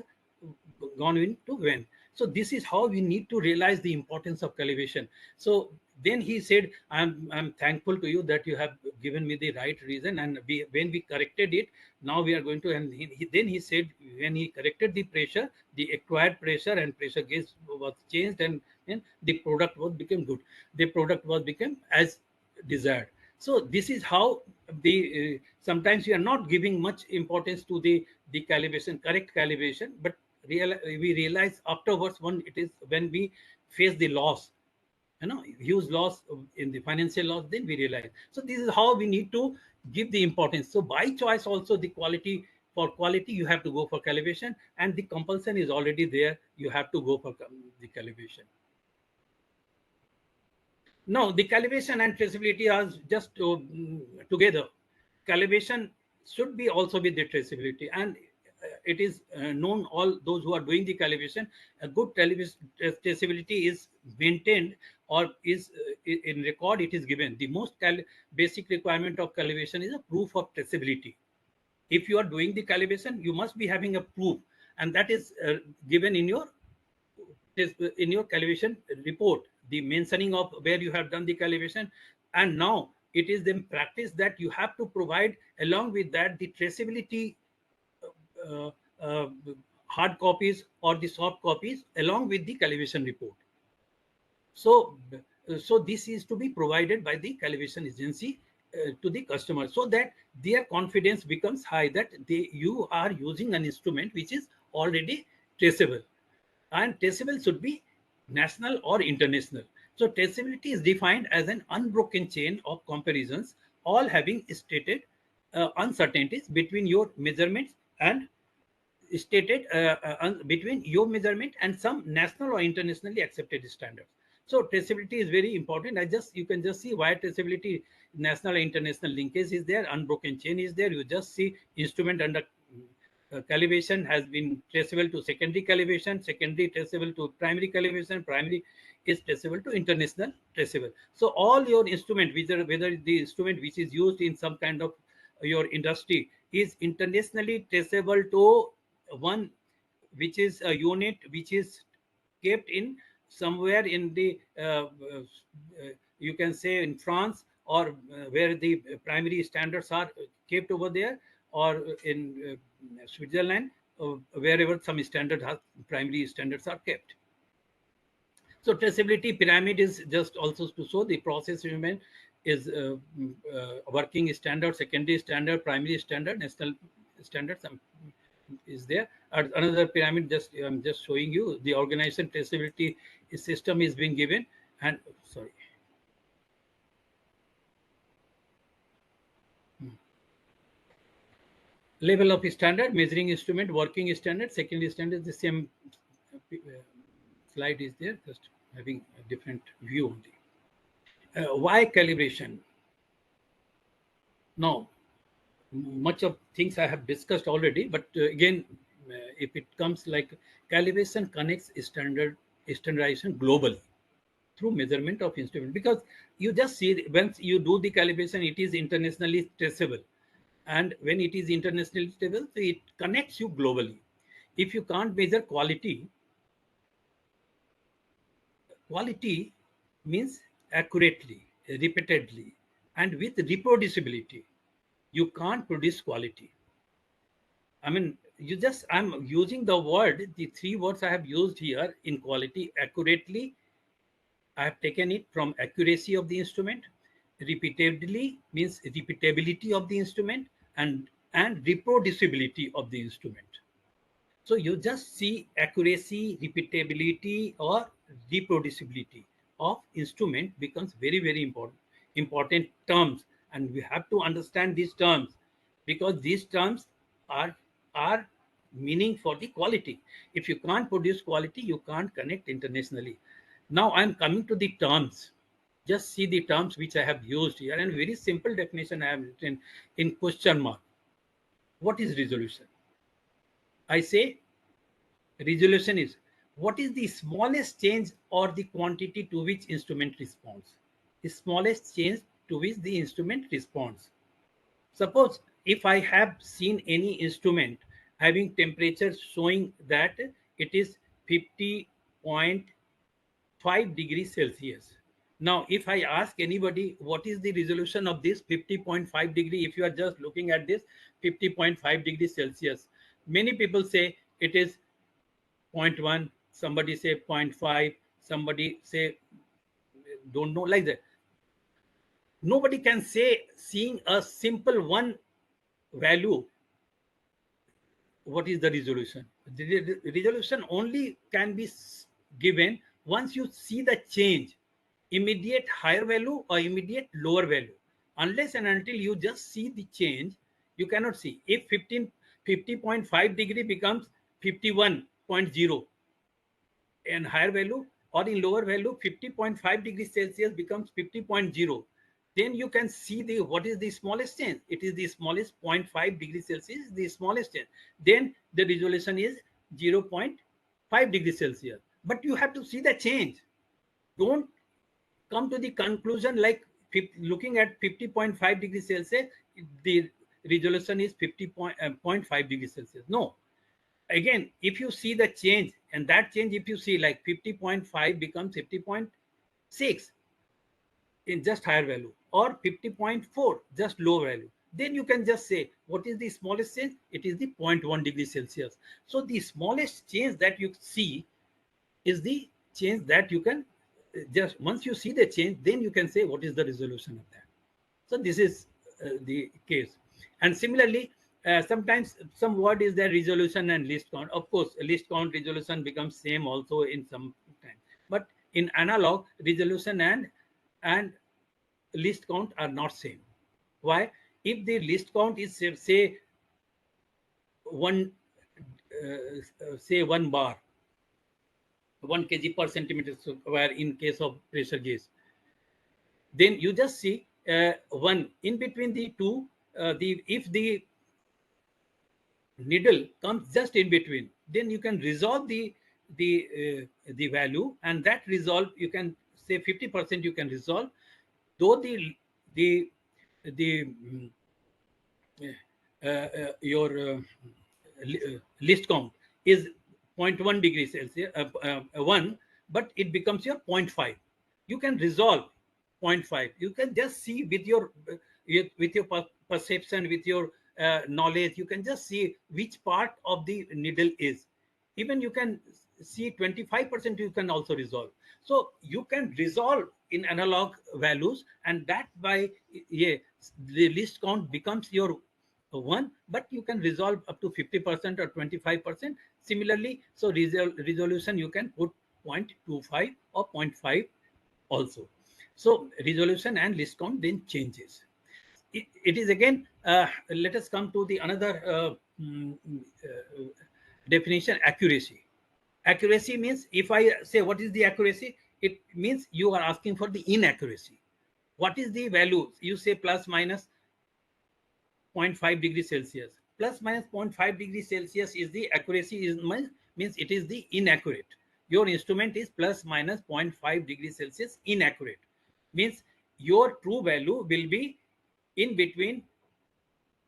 gone into when. So this is how we need to realize the importance of calibration. So then he said, I'm thankful to you that you have given me the right reason, and when we corrected it, now we are going to. And then he said, when he corrected the pressure, the acquired pressure and pressure gauge was changed, and the product was became good. The product was became as desired. So this is how the sometimes we are not giving much importance to the calibration, correct calibration, but we realize afterwards when we face the loss, huge loss in the financial loss, then we realize. So this is how we need to give the importance. So by choice also, the quality, for quality you have to go for calibration, and the compulsion is already there, you have to go for the calibration. No, the calibration and traceability are just together. Calibration should be also with the traceability, and it is known, all those who are doing the calibration, a good traceability is maintained, or is in record, it is given. The most basic requirement of calibration is a proof of traceability. If you are doing the calibration, you must be having a proof, and that is given in your calibration report, the mentioning of where you have done the calibration. And now it is the practice that you have to provide along with that the traceability uh, uh, hard copies or the soft copies along with the calibration report. So, so this is to be provided by the calibration agency to the customer, so that their confidence becomes high that you are using an instrument which is already traceable, and traceable should be national or international. So traceability is defined as an unbroken chain of comparisons, all having stated uncertainties between your measurements and stated between your measurement and some national or internationally accepted standards. So traceability is very important. You can just see why traceability, national or international linkage is there, unbroken chain is there. You just see instrument under calibration has been traceable to secondary calibration, secondary traceable to primary calibration, primary is traceable to international traceable. So all your instrument, whether the instrument which is used in some kind of your industry is internationally traceable to one, which is a unit which is kept in somewhere in the you can say in France, or where the primary standards are kept over there, or in Switzerland, wherever some standard has, primary standards are kept. So traceability pyramid is just also to show the process element is working standard, secondary standard, primary standard, national standards is there. Another pyramid, just I'm just showing you the organization traceability system is being given, and sorry. Level of standard, measuring instrument, working standard, secondary standard, the same slide is there, just having a different view only. Why calibration? Now, much of things I have discussed already, but again, if it comes like calibration connects standardization globally through measurement of instrument, because you just see once you do the calibration, it is internationally traceable, and when it is internationally traceable, it connects you globally. If you can't measure quality, quality means accurately, repeatedly, and with reproducibility. You can't produce quality. I mean, I'm using the word, the three words I have used here in quality: accurately. I have taken it from accuracy of the instrument. Repeatedly means repeatability of the instrument, and reproducibility of the instrument. So you just see accuracy, repeatability, or reproducibility of instrument becomes very, very important terms, and we have to understand these terms, because these terms are are meaning for the quality. If you can't produce quality, you can't connect internationally. Now I'm coming to the terms. Just see the terms which I have used here, and very simple definition I have written in question mark. What is resolution? I say resolution is what is the smallest change or the quantity to which instrument responds. The smallest change to which the instrument responds. Suppose if I have seen any instrument having temperature showing that it is 50.5 degrees Celsius. Now, if I ask anybody what is the resolution of this 50.5 degree, if you are just looking at this 50.5 degrees Celsius, many people say it is 0.1, somebody say 0.5, somebody say don't know, like that. Nobody can say, seeing a simple one value, what is the resolution. The resolution only can be given once you see the change, immediate higher value or immediate lower value. Unless and until you just see the change, you cannot see. If 50.5 degree becomes 51.0 in higher value, or in lower value 50.5 degrees Celsius becomes 50.0, then you can see the what is the smallest change. It is the smallest 0.5 degrees Celsius, the smallest change. Then the resolution is 0.5 degrees Celsius. But you have to see the change. Don't come to the conclusion like looking at 50.5 degrees Celsius, the resolution is 50.5 degrees Celsius. No, again, if you see the change, and that change, if you see like 50.5 becomes 50.6 in just higher value, or 50.4 just low value, then you can just say what is the smallest change. It is the 0.1 degree Celsius. So the smallest change that you see is the change that you can just once you see the change, then you can say what is the resolution of that. So this is the case. And similarly, sometimes some word is there, resolution and list count. Of course, list count resolution becomes same also in some time. But in analog, resolution and list count are not same. Why? If the list count is say one say 1 bar, 1 kg per centimeter square in case of pressure gauge, then you just see one in between the two. If the needle comes just in between, then you can resolve the value, and that resolve you can say 50% you can resolve, though the your list count is 0.1 degree Celsius, 1, but it becomes your 0.5. You can resolve 0.5. You can just see with your perception, with your knowledge, you can just see which part of the needle is. Even you can see 25% you can also resolve. So you can resolve in analog values, and that by the list count becomes your 1, but you can resolve up to 50% or 25%. Similarly, so resolution you can put 0.25 or 0.5 also. So resolution and list count then changes. It is again, let us come to the another definition, accuracy. Accuracy means, if I say what is the accuracy, it means you are asking for the inaccuracy. What is the value? You say plus minus 0.5 degrees Celsius. Plus minus 0.5 degrees Celsius is the accuracy, means it is the inaccurate. Your instrument is plus minus 0.5 degrees Celsius inaccurate. Means your true value will be in between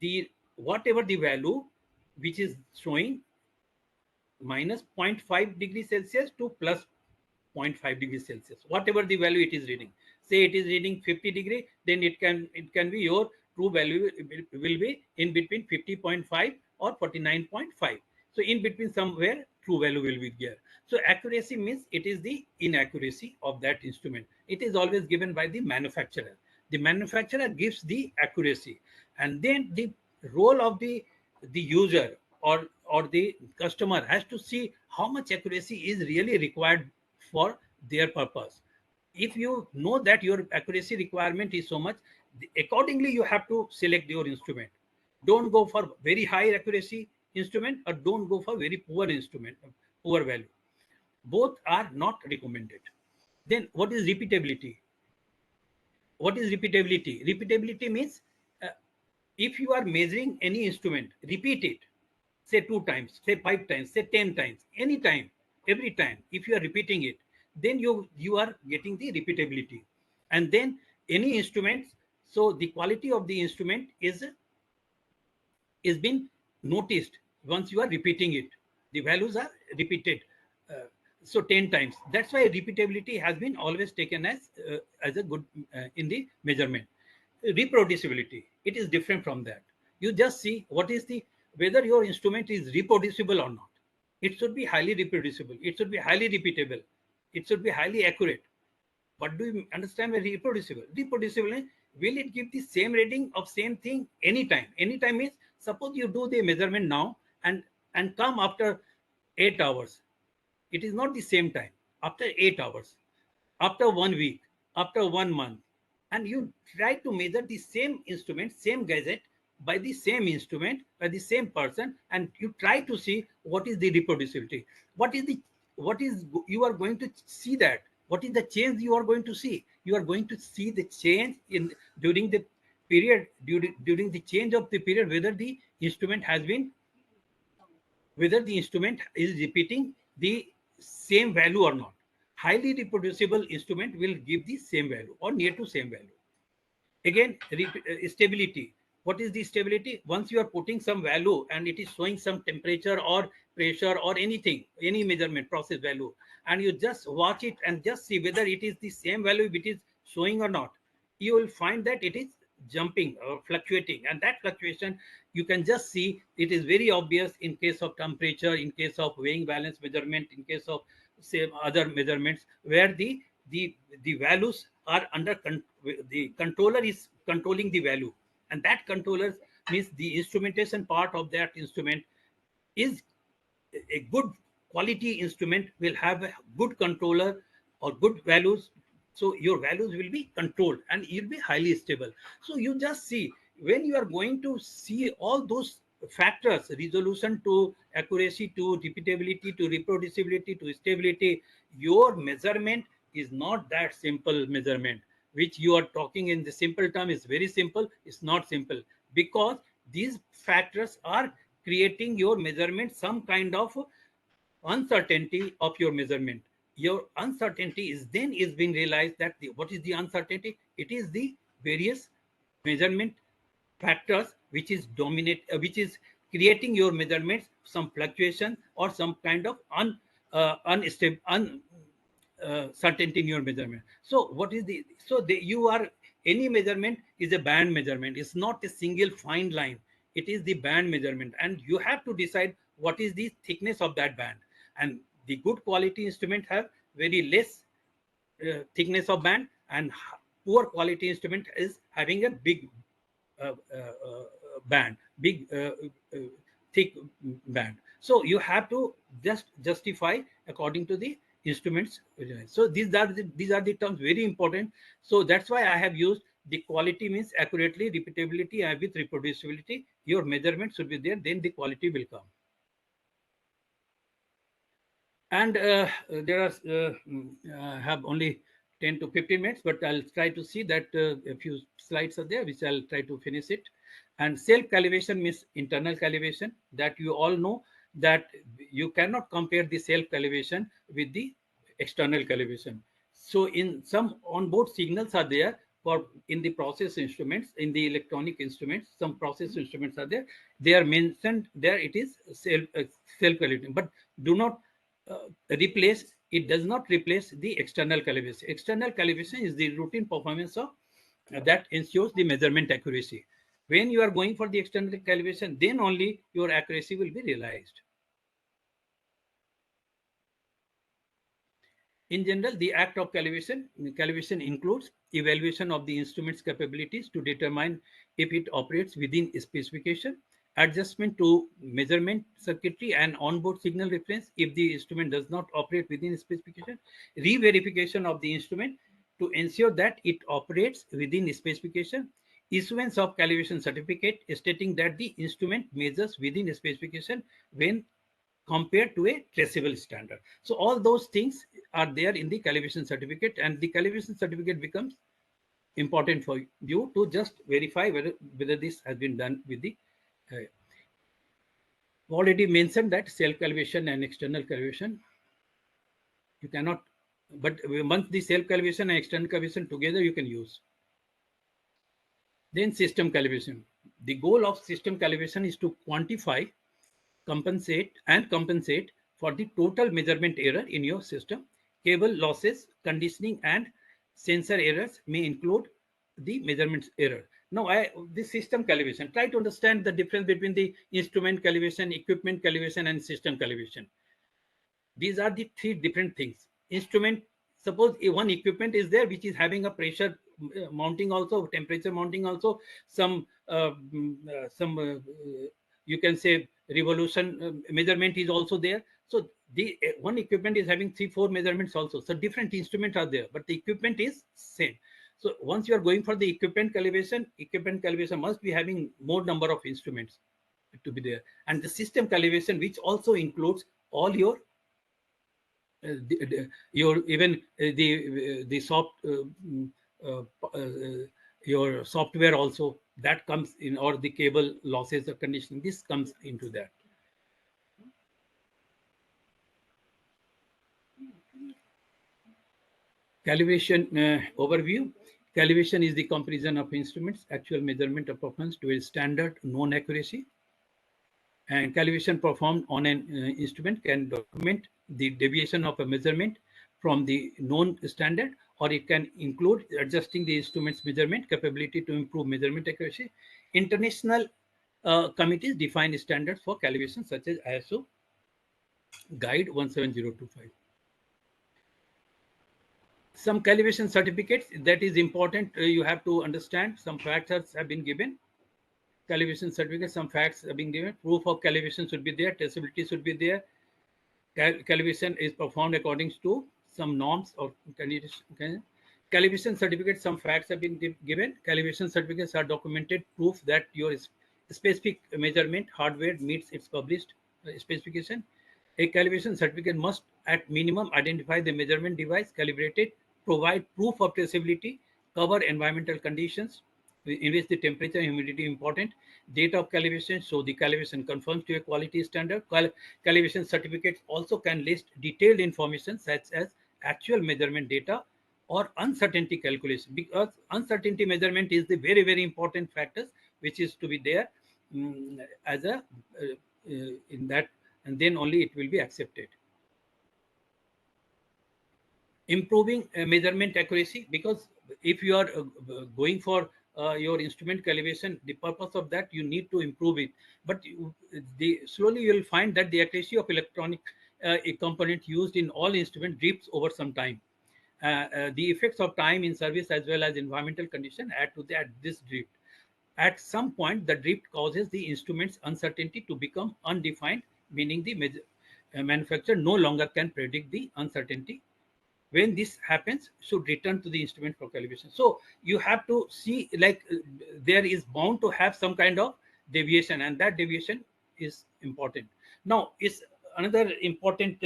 the whatever the value which is showing minus 0.5 degrees Celsius to plus 0.5 degrees Celsius, whatever the value it is reading. Say it is reading 50 degree, then it can be your true value will be in between 50.5 or 49.5. So in between somewhere true value will be there. So accuracy means it is the inaccuracy of that instrument. It is always given by the manufacturer. The manufacturer gives the accuracy, and then the role of the user or the customer has to see how much accuracy is really required for their purpose. If you know that your accuracy requirement is so much, accordingly you have to select your instrument. Don't go for very high accuracy instrument, or don't go for very poor instrument, poor value. Both are not recommended. Then what is repeatability? What is repeatability? Repeatability means if you are measuring any instrument, repeat it, say 2 times, say 5 times, say 10 times, any time, every time. If you are repeating it, then you are getting the repeatability. And then any instrument, so the quality of the instrument is been noticed once you are repeating it. The values are repeated, so 10 times. That's why repeatability has been always taken as a good in the measurement. Reproducibility, it is different from that. You just see what is the whether your instrument is reproducible or not. It should be highly reproducible, it should be highly repeatable, it should be highly accurate. What do you understand by reproducible? Reproducible means, will it give the same reading of same thing anytime? Anytime means, suppose you do the measurement now and come after 8 hours. It is not the same time. After 8 hours, after 1 week, after 1 month, and you try to measure the same instrument, same gadget, by the same instrument, by the same person, and you try to see what is the reproducibility. What is you are going to see that? What is the change you are going to see? You are going to see the change in during the period, during the change of the period, whether the instrument is repeating the same value or not. Highly reproducible instrument will give the same value or near to same value. Again, stability. What is the stability? Once you are putting some value and it is showing some temperature or pressure or anything, any measurement process value, and you just watch it and just see whether it is the same value it is showing or not, you will find that it is jumping or fluctuating. And that fluctuation, you can just see, it is very obvious in case of temperature, in case of weighing balance measurement, in case of say other measurements, where the the values are under the controller is controlling the value, and that controller means the instrumentation part of that instrument is a good quality instrument will have a good controller or good values, so your values will be controlled and you'll be highly stable. So you just see, when you are going to see all those factors, resolution to accuracy to repeatability to reproducibility to stability, your measurement is not that simple measurement which you are talking in the simple term is very simple. It's not simple, because these factors are creating your measurement some kind of uncertainty of your measurement. Your uncertainty is then is being realized that what is the uncertainty? It is the various measurement factors which is dominate, which is creating your measurements some fluctuation or some kind of unstable certainty in your measurement. So what is the, so you are, any measurement is a band measurement. It's not a single fine line. It is the band measurement, and you have to decide what is the thickness of that band. And the good quality instrument have very less thickness of band, and poor quality instrument is having a big uh, uh, uh, band, big thick band. So you have to just justify according to the instruments. So these are the terms very important. So that's why I have used the quality means accurately, repeatability, and with reproducibility. Your measurement should be there, then the quality will come. And there are have only 10 to 15 minutes, but I'll try to see that a few slides are there which I'll try to finish it. And self calibration means internal calibration, that you all know that you cannot compare the self calibration with the external calibration. So in some onboard signals are there for in the process instruments, in the electronic instruments, some process instruments are there. They are mentioned there. It is self calibration, but do not replace, it does not replace the external calibration. External calibration is the routine performance of that ensures the measurement accuracy. When you are going for the external calibration, then only your accuracy will be realized. In general, the act of calibration includes evaluation of the instrument's capabilities to determine if it operates within specification, adjustment to measurement circuitry and onboard signal reference if the instrument does not operate within specification, re-verification of the instrument to ensure that it operates within specification, issuance of calibration certificate stating that the instrument measures within specification when compared to a traceable standard. So all those things are there in the calibration certificate, and the calibration certificate becomes important for you to just verify whether this has been done with the already mentioned that self calibration and external calibration you cannot, but once the self calibration and external calibration together you can use. Then system calibration. The goal of system calibration is to quantify, compensate for the total measurement error in your system. Cable losses, conditioning, and sensor errors may include the measurement error. Now, the system calibration, try to understand the difference between the instrument calibration, equipment calibration, and system calibration. These are the three different things. Instrument, suppose one equipment is there which is having a pressure mounting also, temperature mounting also, some you can say revolution measurement is also there. So the one equipment is having 3-4 measurements also. So different instruments are there, but the equipment is same. So once you are going for the equipment calibration must be having more number of instruments to be there. And the system calibration, which also includes all your your even the soft your software also that comes in, or the cable losses or conditioning, this comes into that. Calibration overview. Calibration is the comparison of instruments actual measurement of performance to a standard known accuracy. And calibration performed on an instrument can document the deviation of a measurement from the known standard, or it can include adjusting the instrument's measurement capability to improve measurement accuracy. International committees define standards for calibration such as ISO Guide 17025. Some calibration certificates, that is important. You have to understand some factors have been given. Calibration certificate, some facts have been given. Proof of calibration should be there. Traceability should be there. Calibration is performed according to some norms or calibration certificate. Some facts have been given. Calibration certificates are documented proof that your specific measurement hardware meets its published specification. A calibration certificate must, at minimum, identify the measurement device calibrated, provide proof of traceability, cover environmental conditions in which the temperature and humidity important, date of calibration, so the calibration conforms to a quality standard. Calibration certificates also can list detailed information such as actual measurement data or uncertainty calculation, because uncertainty measurement is the very, very important factors which is to be there as a in that, and then only it will be accepted. Improving measurement accuracy, because if you are going for your instrument calibration, the purpose of that, you need to improve it, but slowly you will find that the accuracy of electronic a component used in all instruments drifts over some time. The effects of time in service as well as environmental condition add to this drift. At some point, the drift causes the instrument's uncertainty to become undefined, meaning the manufacturer no longer can predict the uncertainty. When this happens, should return to the instrument for calibration. So you have to see, like there is bound to have some kind of deviation, and that deviation is important. Now is another important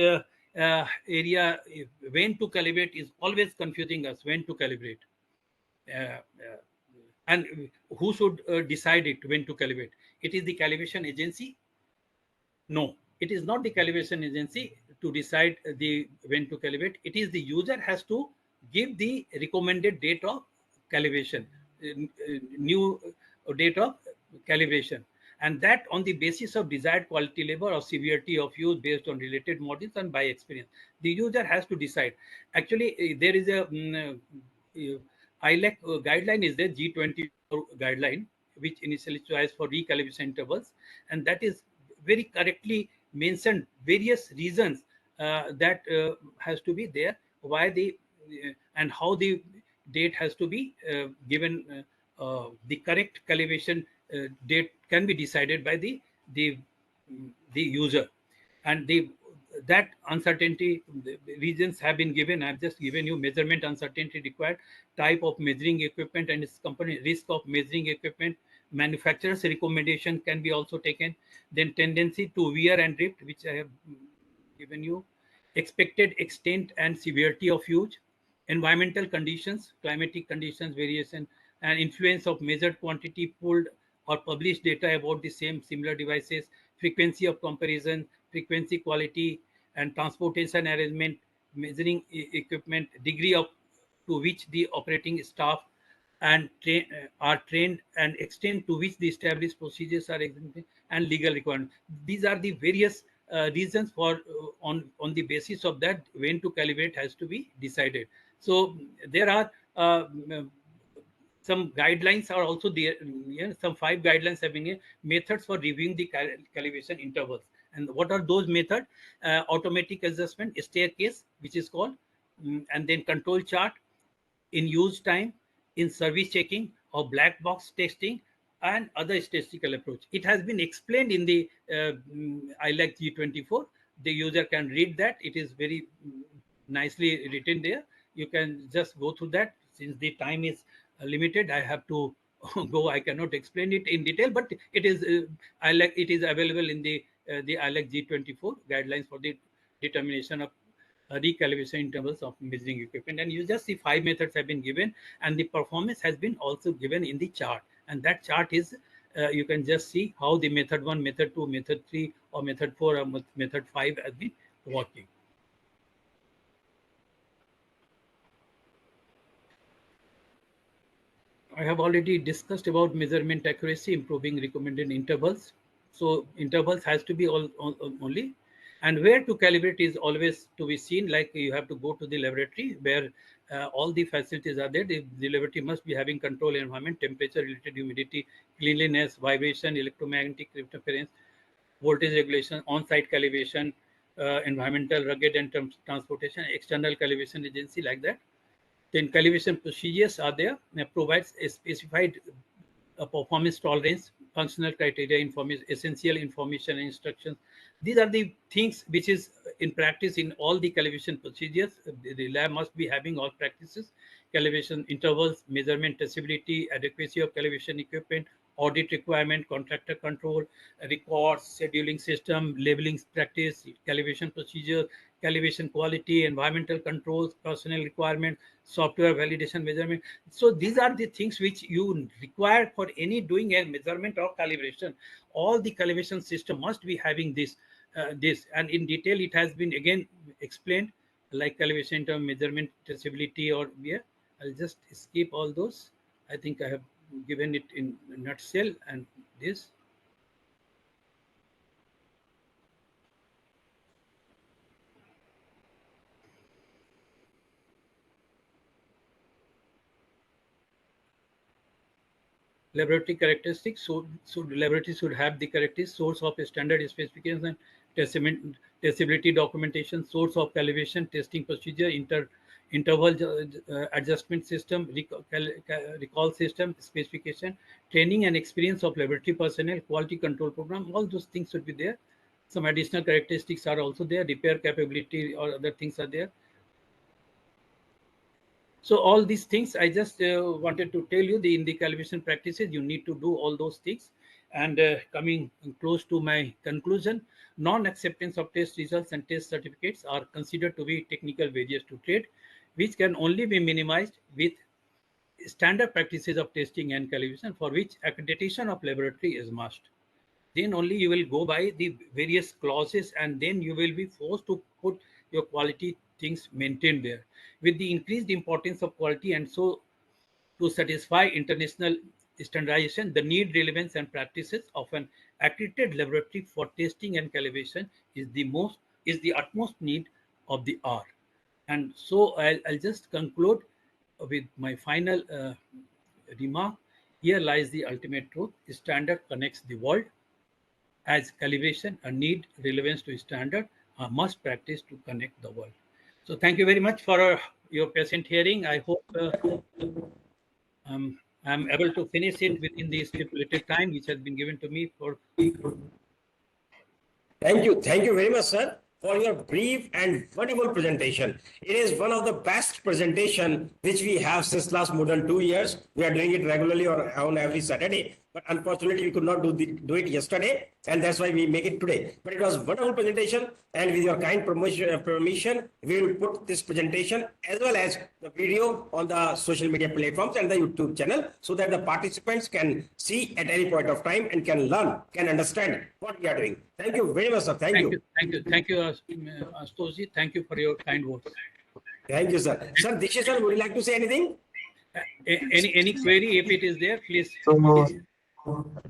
area. When to calibrate is always confusing us. When to calibrate, uh, uh, and who should decide it when to calibrate? It is the calibration agency? No, it is not the calibration agency to decide the when to calibrate. It is the user has to give the recommended date of calibration, new date of calibration, and that on the basis of desired quality level or severity of use based on related models and by experience. The user has to decide. Actually, there is a ILEC guideline is there, G20 guideline, which initially choice for recalibration intervals, and that is very correctly mentioned various reasons that has to be there, why the and how the date has to be given. The correct calibration date can be decided by the the user, and the that uncertainty, the reasons have been given. I've just given you measurement uncertainty required, type of measuring equipment and its component, risk of measuring equipment, manufacturer's recommendation can be also taken, then tendency to wear and drift, which I have given you, expected extent and severity of use, environmental conditions, climatic conditions, variation, and influence of measured quantity, pulled or published data about the same similar devices, frequency of comparison, frequency, quality, and transportation arrangement, measuring equipment, degree of to which the operating staff and are trained, and extent to which the established procedures are exempted, and legal requirements. These are the various reasons for on the basis of that when to calibrate has to be decided. So there are some guidelines are also there. Yeah, some 5 guidelines have been here. Methods for reviewing the calibration intervals. And what are those methods? Automatic adjustment, staircase, which is called, and then control chart, in use time, in service checking, or black box testing, and other statistical approach. It has been explained in the ILAC G24. The user can read that. It is very nicely written there. You can just go through that. Since the time is limited, I have to go. I cannot explain it in detail, but it is ILAC. It is available in the ILAC G24 guidelines for the determination of recalibration intervals of measuring equipment. And you just see 5 methods have been given, and the performance has been also given in the chart. And that chart is you can just see how the method 1, method 2, method 3, or method 4, or method 5 has been working. I have already discussed about measurement accuracy, improving recommended intervals. So intervals has to be only, and where to calibrate is always to be seen. Like you have to go to the laboratory where all the facilities are there. The laboratory must be having control environment, temperature, related humidity, cleanliness, vibration, electromagnetic interference, voltage regulation, on-site calibration, environmental, rugged and transportation, external calibration agency, like that. Then calibration procedures are there, provides a specified performance tolerance, functional criteria, information, essential information and instructions. These are the things which is in practice in all the calibration procedures. The lab must be having all practices, calibration intervals, measurement traceability, adequacy of calibration equipment, audit requirement, contractor control, records, scheduling system, labeling practice, calibration procedure, calibration quality, environmental controls, personnel requirement, software validation measurement. So these are the things which you require for any doing a measurement or calibration. All the calibration system must be having this, and in detail it has been again explained, like calibration term, measurement traceability, or yeah. I'll just skip all those. I think I have given it in a nutshell, and this. Laboratory characteristics. So laboratory should have the characteristics: source of standard specification, testability documentation, source of calibration, testing procedure, interval adjustment system, recall system specification, training and experience of laboratory personnel, quality control program. All those things should be there. Some additional characteristics are also there. Repair capability or other things are there. So all these things I just wanted to tell you, in the calibration practices you need to do all those things. And coming close to my conclusion, non-acceptance of test results and test certificates are considered to be technical barriers to trade, which can only be minimized with standard practices of testing and calibration, for which accreditation of laboratory is must. Then only you will go by the various clauses, and then you will be forced to put your quality things maintained there. With the increased importance of quality, and so to satisfy international standardization, the need, relevance, and practices of an accredited laboratory for testing and calibration is the utmost need of the hour. And so I'll just conclude with my final remark. Here lies the ultimate truth: standard connects the world, as calibration, a need, relevance to standard, a must practice to connect the world. So thank you very much for your patient hearing. I hope I'm able to finish it within the stipulated time which has been given to me for. Thank you. Thank you very much, sir, for your brief and wonderful presentation. It is one of the best presentation which we have since last more than 2 years. We are doing it regularly or on every Saturday. But unfortunately, we could not do it yesterday, and that's why we make it today. But it was a wonderful presentation, and with your kind permission, we will put this presentation as well as the video on the social media platforms and the YouTube channel, so that the participants can see at any point of time and can learn, can understand what we are doing. Thank you very much, sir. Thank you. Thank you, Ashutosh. Thank you for your kind words. Thank you, sir. Sir, Dishi sir, would you like to say anything? Any query, if it is there, please. So,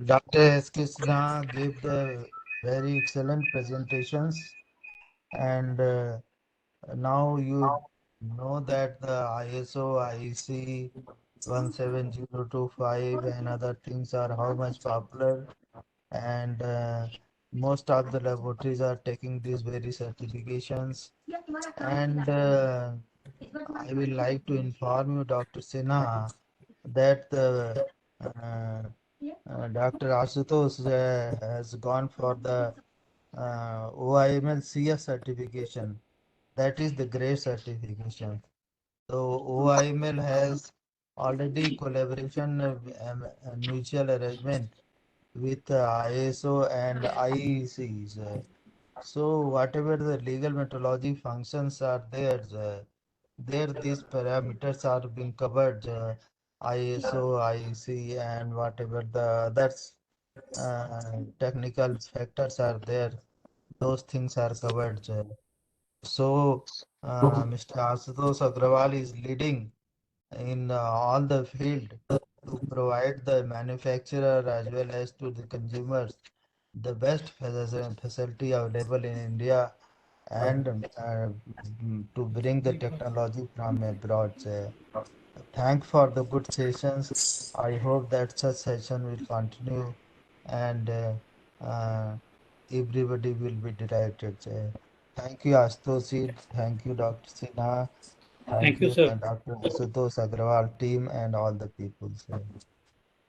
Dr. S. Krishna gave the very excellent presentations, and now you know that the ISO, IEC 17025 and other things are how much popular, and most of the laboratories are taking these very certifications. And I will like to inform you, Dr. Sinha, that the Dr. Ashutosh has gone for the OIML CS certification. That is the great certification. So OIML has already collaboration mutual arrangement with ISO and IECs. So whatever the legal metrology functions are there, these parameters are being covered. ISO, IEC, and whatever the others technical factors are there, those things are covered. So Mr. Ashutosh Agrawal is leading in all the field to provide the manufacturer as well as to the consumers the best facility available in India, and to bring the technology from abroad. Thank for the good sessions. I hope that such session will continue, and everybody will be delighted. Thank you, Astosid. Thank you, Dr. Sinha. Thank you, sir. and Dr. Ashutosh Agarwal team and all the people.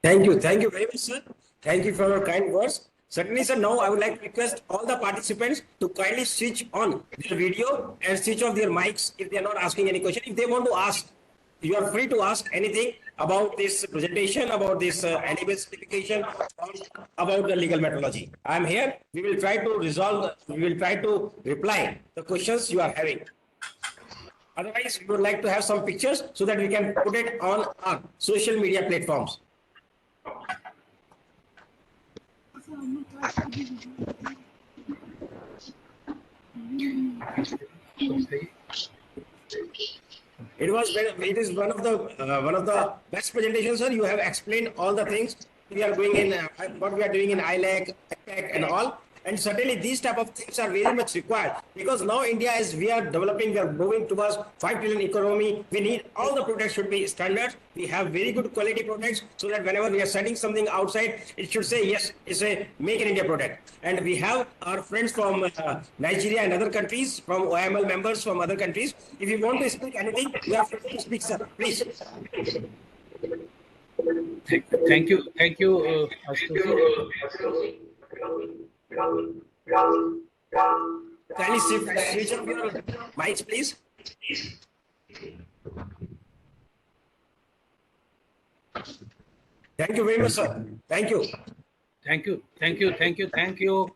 Thank you. Thank you very much, sir. Thank you for your kind words. Certainly, sir. Now, I would like to request all the participants to kindly switch on their video and switch off their mics if they are not asking any question. If they want to ask, you are free to ask anything about this presentation, about this animal certification, or about the legal methodology. I am here. We will try to resolve, we will try to reply the questions you are having. Otherwise, we would like to have some pictures so that we can put it on our social media platforms. It is one of the best presentations, sir. You have explained all the things we are going in, what we are doing in ILAC, APEC and all. And certainly these type of things are very much required because now India is, we are developing, we are moving towards 5 trillion economy. We need all the products should be standard. We have very good quality products so that whenever we are sending something outside, it should say, yes, it's a make in India product. And we have our friends from Nigeria and other countries, from OIML members from other countries. If you want to speak anything, you are free to speak, sir. Please. Thank you, Ashutosh. Kindly switch off your mics, please. Thank you very much, sir. Thank you. Thank you.